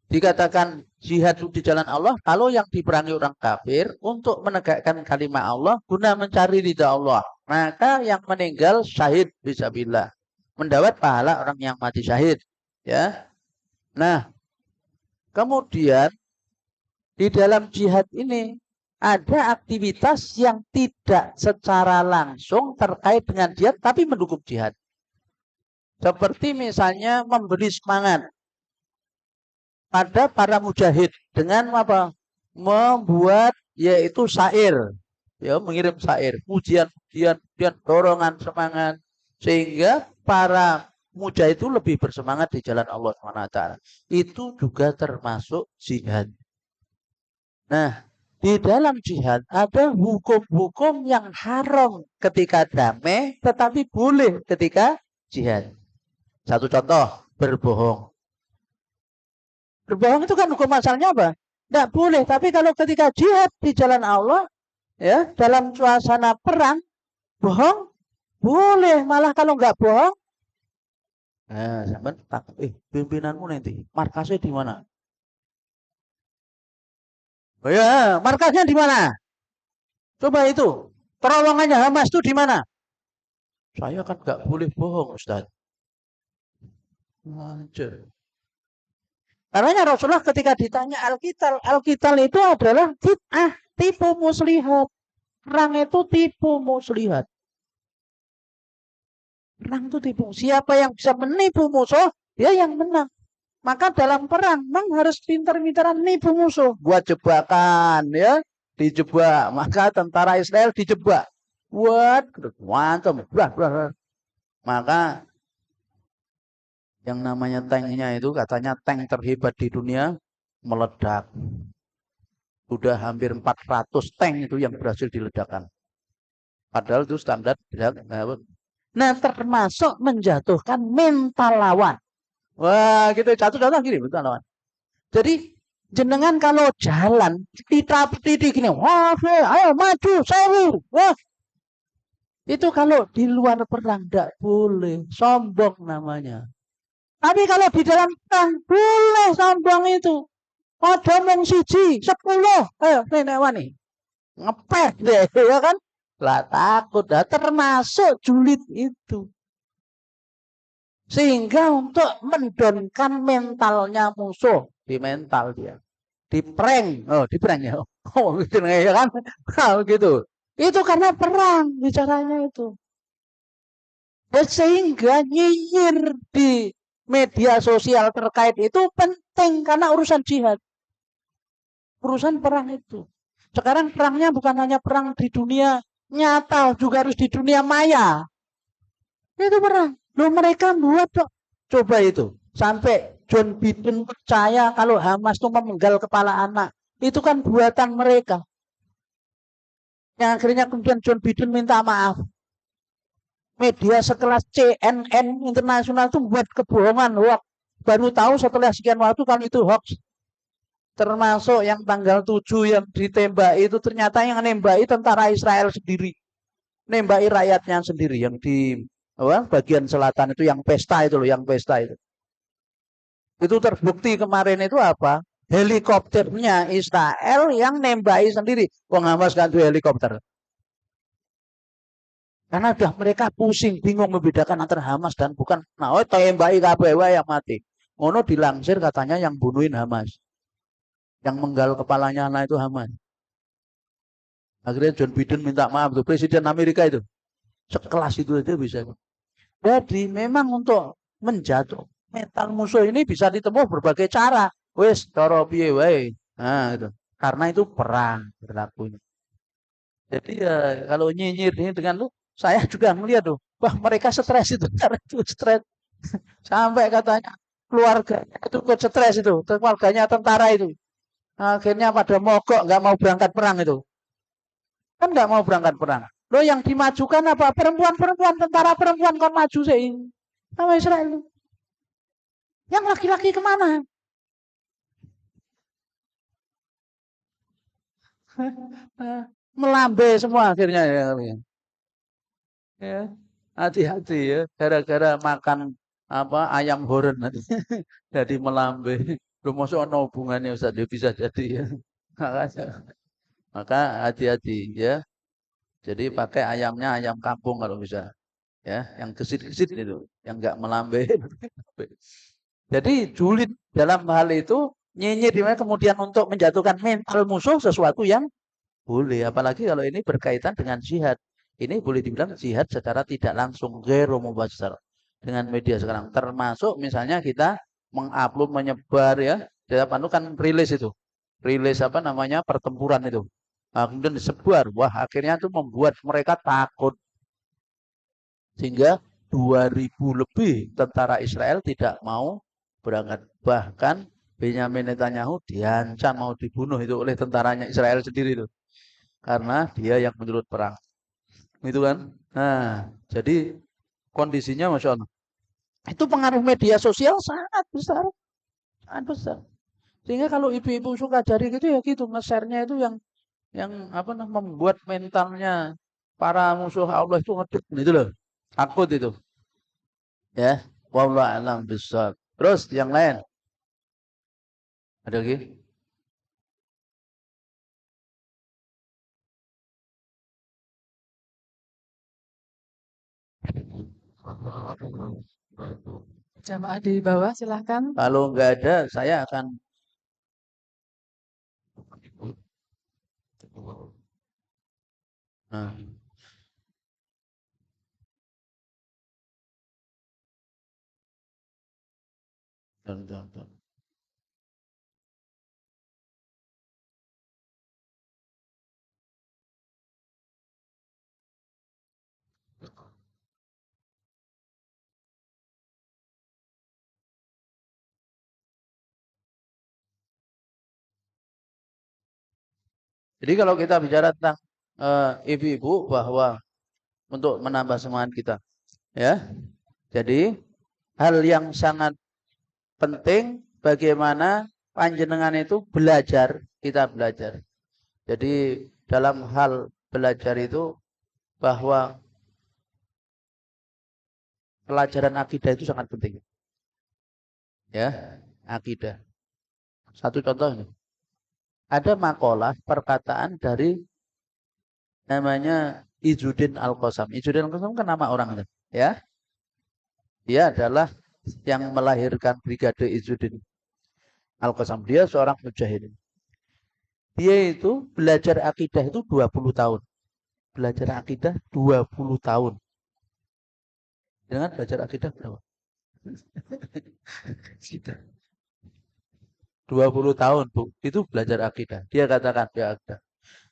S1: dikatakan jihad di jalan Allah kalau yang diperangi orang kafir untuk menegakkan kalimat Allah guna mencari ridha Allah. Maka yang meninggal syahid fisabilillah, mendapat pahala orang yang mati syahid, ya. Nah, kemudian di dalam jihad ini ada aktivitas yang tidak secara langsung terkait dengan jihad tapi mendukung jihad. Seperti misalnya memberi semangat pada para mujahid dengan apa? Membuat yaitu syair, ya, mengirim syair, pujian-pujian, dorongan semangat, sehingga para mujahid itu lebih bersemangat di jalan Allah SWT. Itu juga termasuk jihad. Nah, di dalam jihad ada hukum-hukum yang haram ketika damai, tetapi boleh ketika jihad. Satu contoh, berbohong. Berbohong itu kan hukum asalnya apa? Tidak boleh. Tapi kalau ketika jihad di jalan Allah, ya, dalam suasana perang, bohong boleh. Malah kalau nggak bohong, nah, sampean takut, pimpinanmu nanti markasnya di mana? Oh ya, markasnya di mana? Coba itu, terowongannya Hamas itu di mana? Saya kan nggak boleh bohong, Ustaz. Anjir. Karena Rasulullah ketika ditanya Al-Qital itu adalah fitnah, tipu muslihat. Perang itu tipu muslihat. Perang itu tipu. Siapa yang bisa menipu musuh, dia yang menang. Maka dalam perang memang harus pintar-pintaran nipu musuh. Buat jebakan, ya, dijebak. Maka tentara Israel dijebak. Buat mantap, maka yang namanya tanknya itu katanya tank terhebat di dunia meledak. Sudah hampir 400 tank itu yang berhasil diledakkan. Padahal itu standar. Nah, termasuk menjatuhkan mental lawan. Wah, gitu, jatuh gini mental lawan. Jadi jenengan kalau jalan titik gini, wah, ayo maju, sewu, wah. Itu kalau di luar perang tidak boleh, sombong namanya. Tapi kalau di dalam perang boleh sombong itu. Ada mung siji, 10, ayo nenek wani. Ngepet deh, ya kan? Lah takut, termasuk julid itu. Sehingga untuk mendonkan mentalnya musuh, di mental dia. Di prank ya. Oh, gitu ya kan? Gitu. Itu karena perang bicaranya itu. Dan sehingga nyinyir di media sosial terkait itu penting karena urusan jihad. Urusan perang itu. Sekarang perangnya bukan hanya perang di dunia nyata, juga harus di dunia maya. Itu perang. Loh, mereka buat kok. Coba itu. Sampai John Biden percaya kalau Hamas itu memenggal kepala anak. Itu kan buatan mereka. Yang akhirnya kemudian John Biden minta maaf. Media sekelas CNN internasional itu buat kebohongan, hoax. Baru tahu setelah sekian waktu kalau itu hoax. Termasuk yang tanggal 7 yang ditembaki itu ternyata yang nembaki tentara Israel sendiri. Nembaki rakyatnya sendiri yang di bagian selatan itu yang pesta itu loh, yang pesta itu. Itu terbukti kemarin itu apa? Helikopternya Israel yang nembaki sendiri. Wong Hamas kan helikopter. Karena udah mereka pusing, bingung membedakan antara Hamas dan bukan. Nah, tembaki kabeh wae yang mati. Ngono dilansir katanya yang bunuhin Hamas. Yang menggal kepalanya anak itu Hamas. Akhirnya John Biden minta maaf tuh, Presiden Amerika itu. Sekelas itu aja bisa. Jadi memang untuk menjatuh mental musuh ini bisa ditempuh berbagai cara. Wes, cara piye wae. Nah, itu. Karena itu perang berlakunya. Jadi ya kalau nyinyir ini dengan lu, saya juga melihat tuh, wah mereka stres itu, karena itu stres sampai katanya keluarga itu ikut stres itu, keluarganya tentara itu, akhirnya pada mogok nggak mau berangkat perang itu, kan nggak mau berangkat perang. Lo yang dimajukan apa? Perempuan-perempuan, tentara perempuan kon maju sih, sama Israel. Yang laki-laki kemana? Melambai semua akhirnya ya. Ya, hati-hati ya, gara-gara makan apa ayam horен nanti jadi melambai. Belum masuk ono hubungannya Ustaz, dia bisa jadi ya. Makanya, maka hati-hati ya. Jadi pakai ayamnya ayam kampung kalau bisa. Ya, yang gesit-gesit itu, yang enggak melambai. Jadi julid dalam hal itu nyinyir dimana kemudian untuk menjatuhkan mental musuh sesuatu yang boleh. Apalagi kalau ini berkaitan dengan jihad. Ini boleh dibilang jihad secara tidak langsung, ghairu mubashshar, dengan media sekarang. Termasuk misalnya kita mengupload, menyebar ya. Itu kan rilis itu. Rilis apa namanya pertempuran itu. Nah, kemudian disebar. Wah, akhirnya itu membuat mereka takut. Sehingga 2000 lebih tentara Israel tidak mau berangkat. Bahkan Benyamin Netanyahu diancam mau dibunuh itu oleh tentaranya Israel sendiri itu. Karena dia yang menyulut perang. Itu kan. Nah, jadi kondisinya Masya Allah. Itu pengaruh media sosial sangat besar. Sangat besar. Sehingga kalau ibu-ibu suka jari gitu ya gitu. Nge-share-nya itu yang apa namanya membuat mentalnya para musuh Allah itu ngeduk gitu loh. Takut itu. Ya. Wallahu a'lam bishawab. Terus yang lain. Ada lagi?
S2: Jamaah di bawah silahkan.
S1: Kalau nggak ada, saya akan nah, bentar, bentar. Jadi kalau kita bicara tentang ibu-ibu bahwa untuk menambah semangat kita, ya. Jadi hal yang sangat penting bagaimana panjenengan itu belajar, kita belajar. Jadi dalam hal belajar itu bahwa pelajaran akidah itu sangat penting. Ya, akidah. Satu contoh ini. Ada makalah perkataan dari namanya Izzuddin Al-Qassam. Izzuddin Al-Qassam kan nama orang itu, ya. Dia adalah yang melahirkan Brigade Izzuddin Al-Qassam. Dia seorang mujahid. Dia itu belajar akidah itu 20 tahun. Belajar akidah 20 tahun. Dengan belajar akidah berapa? 20 tahun, Bu. Itu belajar akidah. Dia katakan, ya akidah.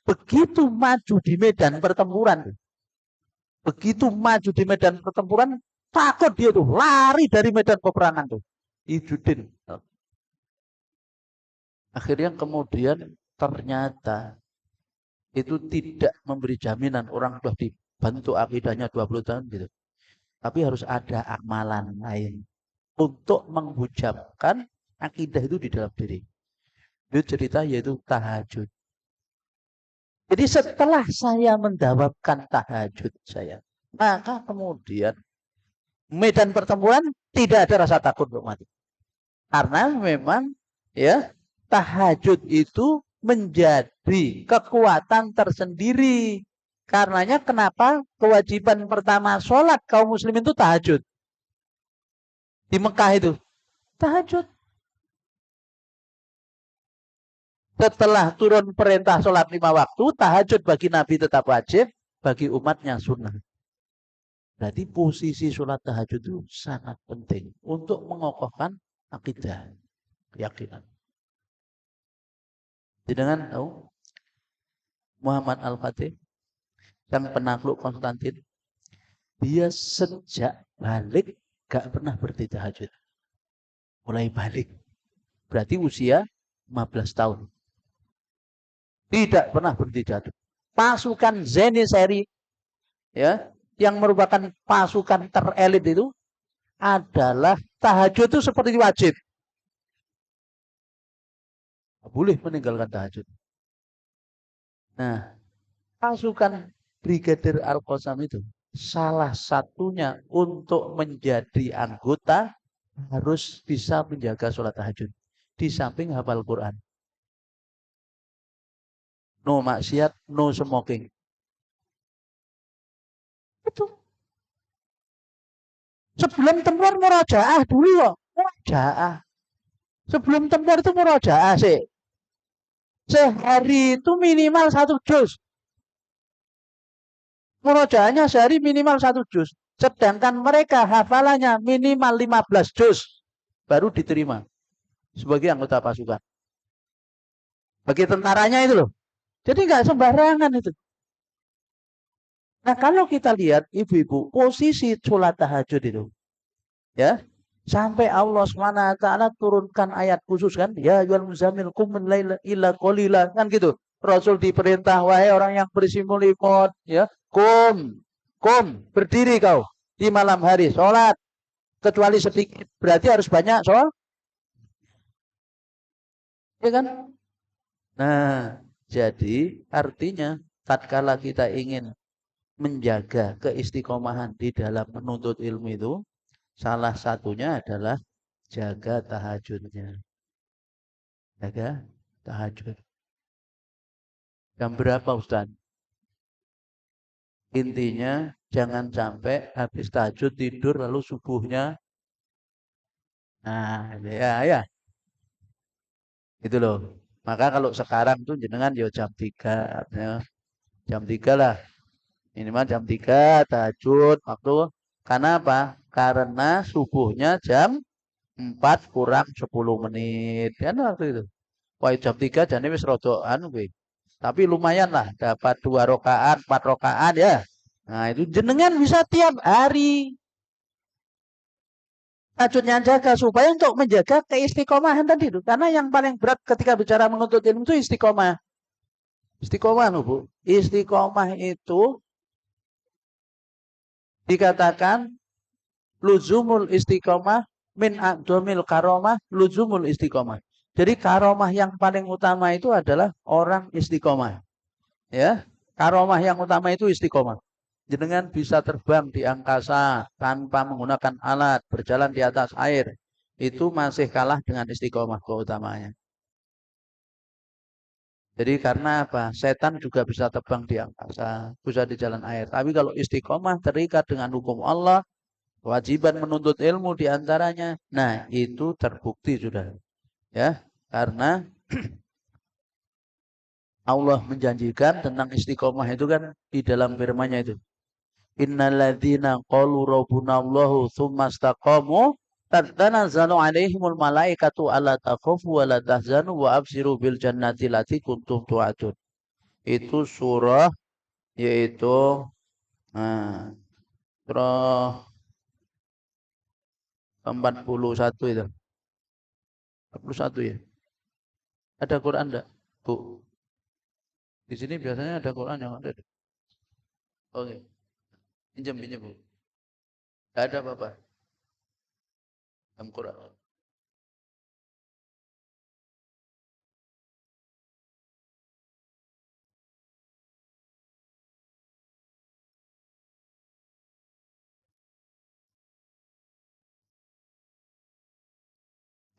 S1: Begitu maju di medan pertempuran, begitu maju di medan pertempuran, takut dia tuh lari dari medan peperangan tuh. Izzuddin. Akhirnya kemudian ternyata itu tidak memberi jaminan orang sudah dibantu akidahnya 20 tahun gitu. Tapi harus ada amalan lain untuk menghujamkan akidah itu di dalam diri. Itu cerita yaitu tahajud. Jadi setelah saya mendapatkan tahajud saya, maka kemudian medan pertempuran tidak ada rasa takut untuk mati. Karena memang ya tahajud itu menjadi kekuatan tersendiri. Karenanya kenapa kewajiban pertama sholat kaum muslimin itu tahajud. Di Mekah itu tahajud. Setelah turun perintah sholat 5 waktu, tahajud bagi Nabi tetap wajib, bagi umatnya sunnah. Berarti posisi sholat tahajud itu sangat penting untuk mengokohkan akidah, keyakinan. Jangan tahu Muhammad Al-Fatih yang penakluk Konstantin, dia sejak balik gak pernah berdiri tahajud. Mulai balik. Berarti usia 15 tahun. Tidak pernah berdiri tahajud. Pasukan Zenisseri, ya, yang merupakan pasukan terelit itu adalah tahajud itu seperti wajib. Boleh meninggalkan tahajud. Nah, pasukan Brigadir Al-Qassam itu salah satunya untuk menjadi anggota harus bisa menjaga sholat tahajud. Di samping hafal Quran. No maksiat, no smoking. Itu. Sebelum tempur murojaah dulu kok. Murojaah. Sebelum tempur itu murojaah sih. Sehari itu minimal 1 juz. Murojaahnya sehari minimal 1 juz. Sedangkan mereka hafalannya minimal 15 juz. Baru diterima sebagai anggota pasukan. Bagi tentaranya itu loh. Jadi nggak sembarangan itu. Nah kalau kita lihat ibu-ibu posisi sholat tahajud itu, ya sampai Allah SWT turunkan ayat khusus kan, ya ayyuhal muzammil qum min laila illa qalila kan gitu. Rasul diperintah wahai orang yang bersimulimot, ya kum berdiri kau di malam hari sholat kecuali sedikit berarti harus banyak sholat, ya kan? Nah jadi artinya tatkala kita ingin menjaga keistiqomahan di dalam menuntut ilmu itu, salah satunya adalah jaga tahajudnya. Jaga tahajud. Jam berapa Ustaz? Intinya jangan sampai habis tahajud tidur lalu subuhnya. Nah, ya. Itu loh. Maka kalau sekarang tuh jenengan ya jam 3. Ya. Jam 3 lah. Minimal jam 3 tahajud waktu. Karena apa? Karena subuhnya jam 4 kurang 10 menit. Kan waktu itu. Wah jam 3 jane wis rada anu kuwi. Tapi lumayan lah dapat 2 rakaat, 4 rakaat ya. Nah, itu jenengan bisa tiap hari. Tahajudnya jaga supaya untuk menjaga keistiqomahan tadi itu. Karena yang paling berat ketika bicara menuntut ilmu itu istiqomah. Istiqomah loh, Bu. Istiqomah itu dikatakan luzumul istiqomah min aqdomil karomah luzumul istiqomah. Jadi karomah yang paling utama itu adalah orang istiqomah. Ya, karomah yang utama itu istiqomah. Jenengan bisa terbang di angkasa tanpa menggunakan alat, berjalan di atas air. Itu masih kalah dengan istiqomah keutamanya. Jadi karena apa? Setan juga bisa terbang di angkasa, bisa di jalan air. Tapi kalau istiqomah terikat dengan hukum Allah, kewajiban menuntut ilmu di antaranya. Nah, itu terbukti sudah. Ya, karena Allah menjanjikan tentang istiqomah itu kan di dalam firman-Nya itu. Innalladzina qalu rabbunallahu tsumma istaqamu tatanazzalu alaihimul malaikatu alla takhafu wa la tahzanu wa abshiru bil jannati allati kuntum tu'adun. Itu surah yaitu surah 41 itu. 41 ya. Ada Quran enggak, Bu? Di sini biasanya ada Quran yang ada. Oke. Pinjam, Bu. Enggak ada apa-apa. Dalam Quran.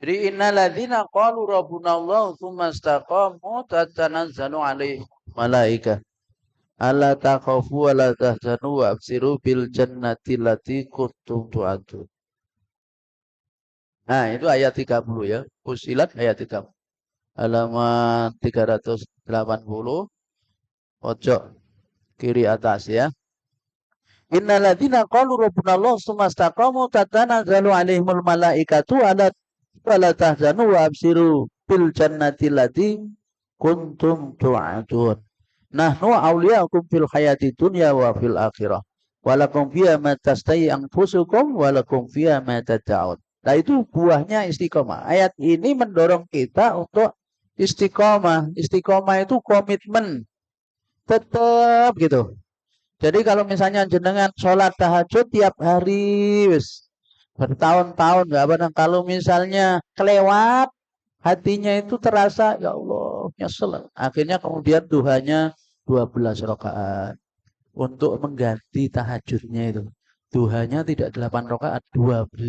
S1: Jadi innalladzina qalu rabbunallahu tsumma istaqamu tatanazzalu alaihim malaikah alla takhafu wa la tahzanu wa absiru bil jannati allati kuntum tu'adun. Nah, itu ayat 30 ya. Fusilat ayat 30. Halaman 380 pojok kiri atas ya. Innalladzina qalu rabbunallahu tsumma istaqamu tatanazzalu alaihimul malaikatu ala tahzanu wa absiru bil jannati allati kuntum tu'adun. Nahnu awliya'ukum fil hayati dunya wa fil akhirah. Walakum fiha ma tastahi anfusukum walakum fiha ma tad'un. Nah itu buahnya istiqomah. Ayat ini mendorong kita untuk istiqomah. Istiqomah itu komitmen. Tetap gitu. Jadi kalau misalnya jenengan sholat tahajud tiap hari, wis bertahun-tahun nggak pernah. Kalau misalnya kelewat, hatinya itu terasa ya Allah nyesel. Akhirnya kemudian duhanya 12 rakaat untuk mengganti tahajudnya itu. Duhanya tidak 8 rakaat, 12.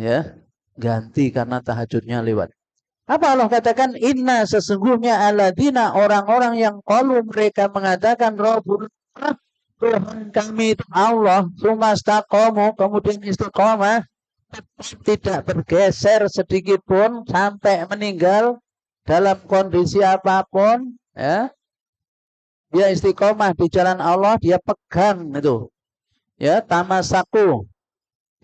S1: Ya, ganti karena tahajudnya lewat. Apa Allah katakan? Inna sesungguhnya aladina orang-orang yang qalu mereka mengatakan Rabbuna Tuhan kami itu Allah, sumastaqamu kemudian istiqomah tidak bergeser sedikit pun sampai meninggal dalam kondisi apapun, ya. Dia istiqomah di jalan Allah, dia pegang itu. Ya, tamasaku.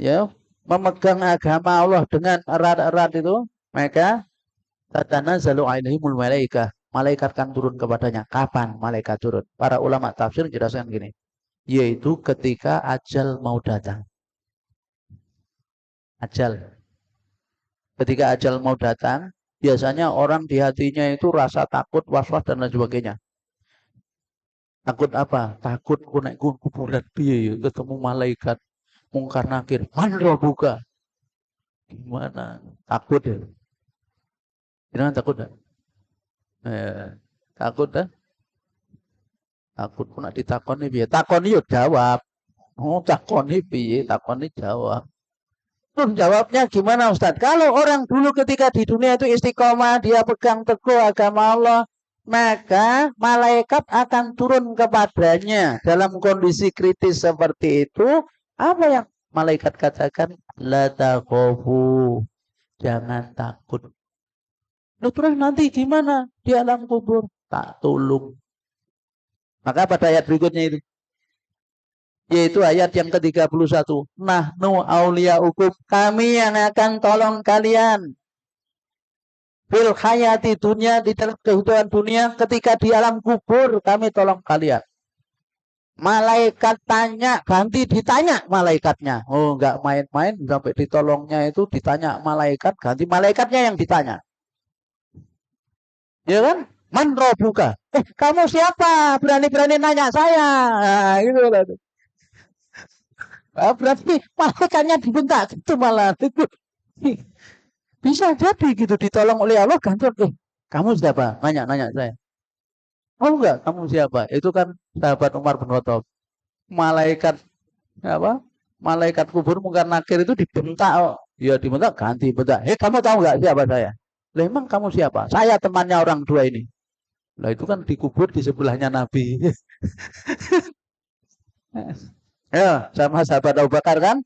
S1: Ya, memegang agama Allah dengan erat-erat itu, maka tatanazzalu alaihimul malaikah. Malaikat kan turun kepadanya. Kapan malaikat turun? Para ulama tafsir jelaskan gini. Yaitu ketika ajal mau datang. Ajal. Ketika ajal mau datang, biasanya orang di hatinya itu rasa takut, was-was dan lain sebagainya. Takut apa? Takut aku naik kuburan piye ketemu malaikat mungkar nakir. Man buka. Gimana? Takut ya. Jangan takut dah. Takut dah. Takut pun nak ditakoni piye? Takoni yo jawab. Oh, takoni piye? Takoni jawab. Terus jawabnya gimana Ustaz? Kalau orang dulu ketika di dunia itu istiqomah, dia pegang teguh agama Allah, maka malaikat akan turun kepadanya dalam kondisi kritis seperti itu. Apa yang malaikat katakan? La takhafu. Jangan takut. Terus nanti gimana di alam kubur? Tak tolong. Maka pada ayat berikutnya itu, yaitu ayat yang ke-31. Nahnu auliya'ukum, kami yang akan tolong kalian. Fil hayati dunia, di dalam kehidupan dunia, ketika di alam kubur kami tolong kalian. Malaikat tanya, ganti ditanya malaikatnya. Oh, enggak main-main sampai ditolongnya itu ditanya malaikat, ganti malaikatnya yang ditanya. Ya kan? Man robuka. Kamu siapa? Berani-berani nanya saya. Nah, itu lah. Berarti malaikatnya dibentak gitu malah. Bisa jadi gitu ditolong oleh Allah gantung. Kamu siapa? Nanya saya. Oh enggak, kamu siapa? Itu kan sahabat Umar bin Khattab. Malaikat apa? Malaikat kubur mungkar nakir itu dibentak. Oh. Ya dibentak ganti bentak. Kamu tahu enggak siapa saya? Lah emang kamu siapa? Saya temannya orang dua ini. Lah itu kan dikubur di sebelahnya Nabi. Ya, sama sahabat Abu Bakar kan?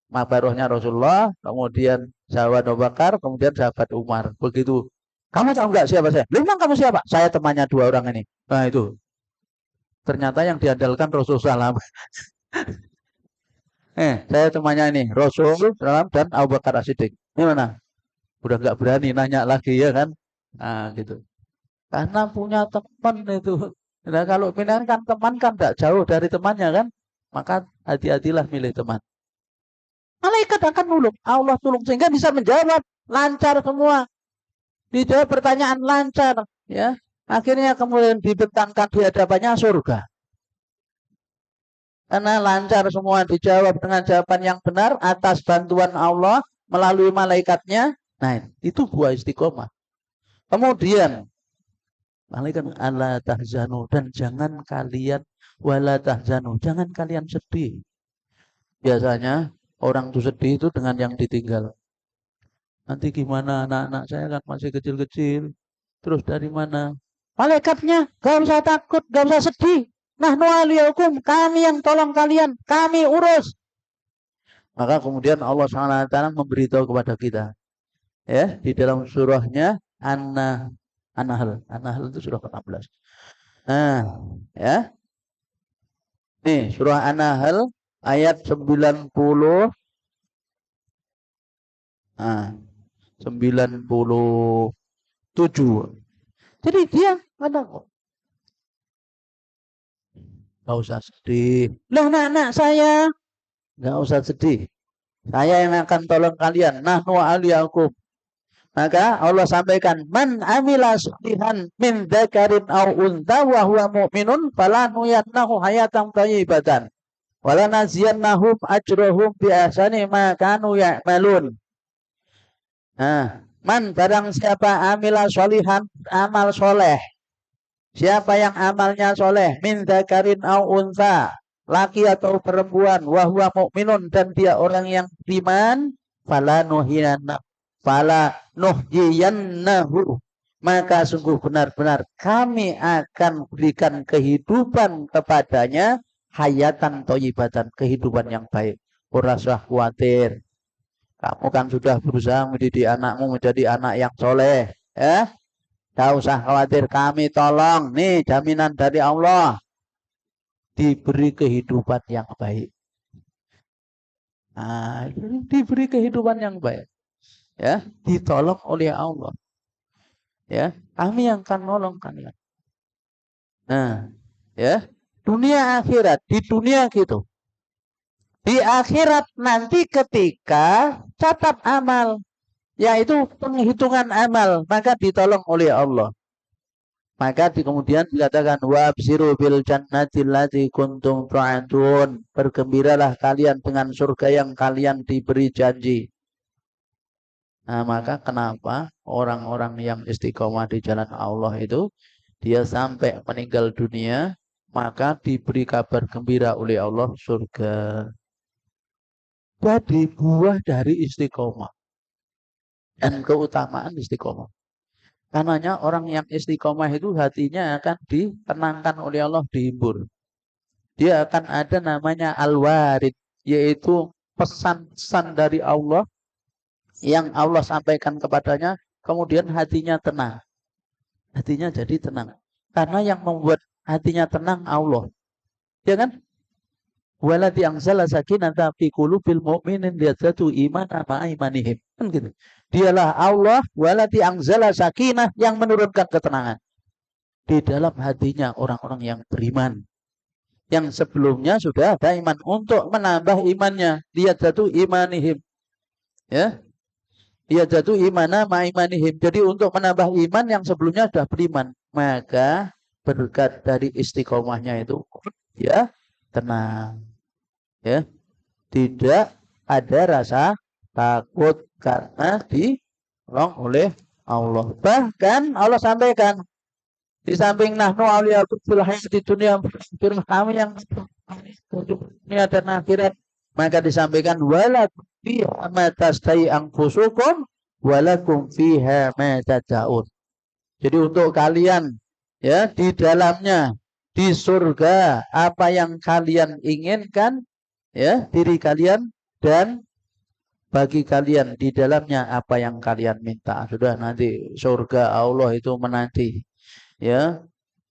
S1: Mabarohnya Rasulullah, kemudian sahabat Abu Bakar, kemudian sahabat Umar. Begitu. Kamu tahu nggak siapa saya? Memang kamu siapa? Saya temannya dua orang ini. Nah itu. Ternyata yang diandalkan Rasulullah SAW. Saya temannya ini. Rasulullah dan Abu Bakar As-Siddiq. Ini mana? Udah nggak berani nanya lagi ya kan? Nah gitu. Karena punya teman itu. Nah kalau pilihan kan teman kan tidak jauh dari temannya kan? Maka hati-hatilah milih teman. Malaikat akan nulung. Allah tolong sehingga bisa menjawab lancar semua. Dijawab pertanyaan lancar. Ya, akhirnya kemudian dibentangkan di hadapannya surga. Karena lancar semua dijawab dengan jawaban yang benar atas bantuan Allah melalui malaikatnya. Nah, itu buah istiqomah. Kemudian malaikat Allah tahzanu dan jangan kalian wala tahzanu, jangan kalian sedih. Biasanya orang tuh sedih itu dengan yang ditinggal. Nanti gimana anak-anak saya kan masih kecil-kecil. Terus dari mana? Malaikatnya, gak usah takut, gak usah sedih. Nahnu awliya'ukum, kami yang tolong kalian, kami urus. Maka kemudian Allah SWT memberitahu kepada kita. Ya, di dalam surahnya An-Nahl. An-Nahl itu surah ke-16. Nah, ya. Nih, surah An-Nahl ayat 90. Nah, 97. Jadi dia ada kok. Gak usah sedih. Loh, anak saya. Gak usah sedih. Saya yang akan tolong kalian. Nahnu aliyakum. Maka Allah sampaikan, man amila sholihan min dzakarin aw untha wa huwa mu'minun falanuhyiyannahu hayatan thayyibatan wala naziyannahum ajrahum bi ahsani ma kanu ya'malun. Nah, man barang siapa amila sholihan, amal soleh. Siapa yang amalnya soleh, min dzakarin aw untha, laki atau perempuan, wa huwa mu'minun, dan dia orang yang beriman, falanuhyiyannahu maka sungguh benar-benar kami akan berikan kehidupan kepadanya, hayatan thayyibatan, kehidupan yang baik. Ora usah khawatir. Kamu kan sudah berusaha mendidik anakmu menjadi anak yang soleh, ya. Tidak usah khawatir, kami tolong. Nih jaminan dari Allah, diberi kehidupan yang baik. Nah, diberi kehidupan yang baik. Ya, ditolong oleh Allah. Ya, kami yang akan nolong kalian. Nah, ya, dunia akhirat, di dunia gitu. Di akhirat nanti ketika catat amal, yaitu penghitungan amal, maka ditolong oleh Allah. Maka kemudian dikatakan wa absiru bil jannati allati kuntum tu'adun. Bergembiralah kalian dengan surga yang kalian diberi janji. Nah, maka kenapa orang-orang yang istiqomah di jalan Allah itu, dia sampai meninggal dunia, maka diberi kabar gembira oleh Allah surga. Jadi buah dari istiqomah dan keutamaan istiqomah. Karenanya orang yang istiqomah itu hatinya akan ditenangkan oleh Allah, dihibur. Dia akan ada namanya al-warid, yaitu pesan-pesan dari Allah yang Allah sampaikan kepadanya, kemudian hatinya tenang. Hatinya jadi tenang. Karena yang membuat hatinya tenang Allah. Ya kan? Walati anzala sakinata fi qulubil mu'minin liyazatu imana ma'a imanihim. Kan gitu. Dialah Allah walati anzala sakinah, yang menurunkan ketenangan di dalam hatinya orang-orang yang beriman. Yang sebelumnya sudah ada iman, untuk menambah imannya. Liyazatu imanihim. Ya. Ia jatuh imana ma'imanihim. Jadi untuk menambah iman yang sebelumnya sudah beriman. Maka berkat dari istiqomahnya itu, ya, tenang. Ya, tidak ada rasa takut karena ditolong oleh Allah. Bahkan Allah sampaikan, di samping nahnu awliyakum fil hayati dunya, kami yang dunia dan akhirat, maka disampaikan walakum fiha ma tastai anfusukum walakum fiha ma tad'un. Jadi untuk kalian, ya, di dalamnya, di surga, apa yang kalian inginkan, ya, diri kalian, dan bagi kalian di dalamnya apa yang kalian minta. Sudah, nanti surga Allah itu menanti. Ya,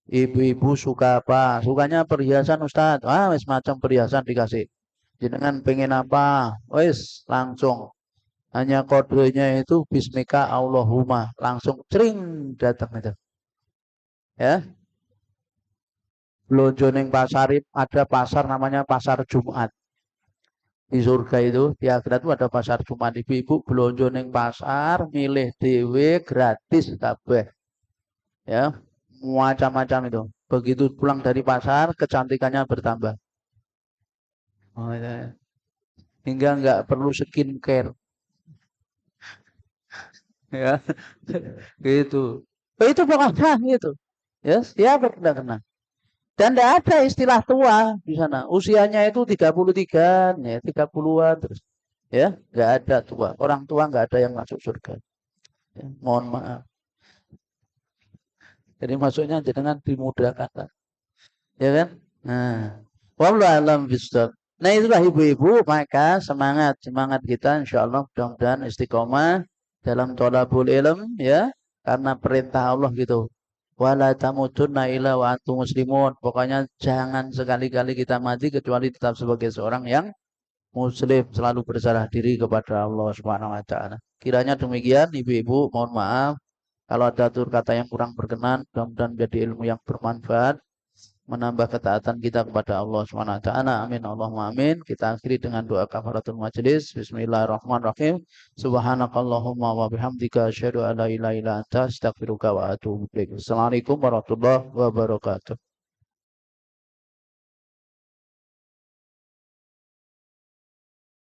S1: ibu-ibu suka apa? Sukanya perhiasan, Ustadz. Semacam perhiasan dikasih. Jenengan pengen apa? Wes langsung. Hanya kodenya itu bismika Allahumma, langsung cering datang itu. Ya. Belanja ning pasar, ada pasar namanya pasar Jumat. Di surga itu, di akhirat itu ada pasar Jumat. Ibu-ibu belanja ning pasar, milih dewe gratis kabeh. Ya, macam-macam itu. Begitu pulang dari pasar, kecantikannya bertambah. Oh, ya. Hingga nggak perlu skincare. Ya, gitu. Itu pokoknya gitu. Ya, siapa tidak kenal. Dan tidak ada istilah tua di sana. Usianya itu 33, ya, 30-an terus. Ya, nggak ada tua. Orang tua nggak ada yang masuk surga. Ya, mohon maaf. Jadi maksudnya jangan dimudahkan. Ya kan? Nah, wallahu a'lam bishawab. Nah, itulah ibu-ibu, maka semangat kita, insyaallah mudah-mudahan istiqomah dalam thalabul ilm, ya, karena perintah Allah gitu. Wala tamutunna illa wa antum muslimun. Pokoknya jangan sekali-kali kita mati kecuali tetap sebagai seorang yang muslim, selalu berserah diri kepada Allah Subhanahu wa taala. Kiranya demikian ibu-ibu, mohon maaf kalau ada tutur kata yang kurang berkenan, mudah-mudahan menjadi ilmu yang bermanfaat, menambah ketaatan kita kepada Allah Subhanahu wa taala. Amin Allahumma amin. Kita akhiri dengan doa kafaratul majelis. Bismillahirrahmanirrahim. Subhanakallahumma wa bihamdika asyhadu an la ilaha illa anta astaghfiruka wa atubu ilaik. Assalamualaikum warahmatullahi wabarakatuh.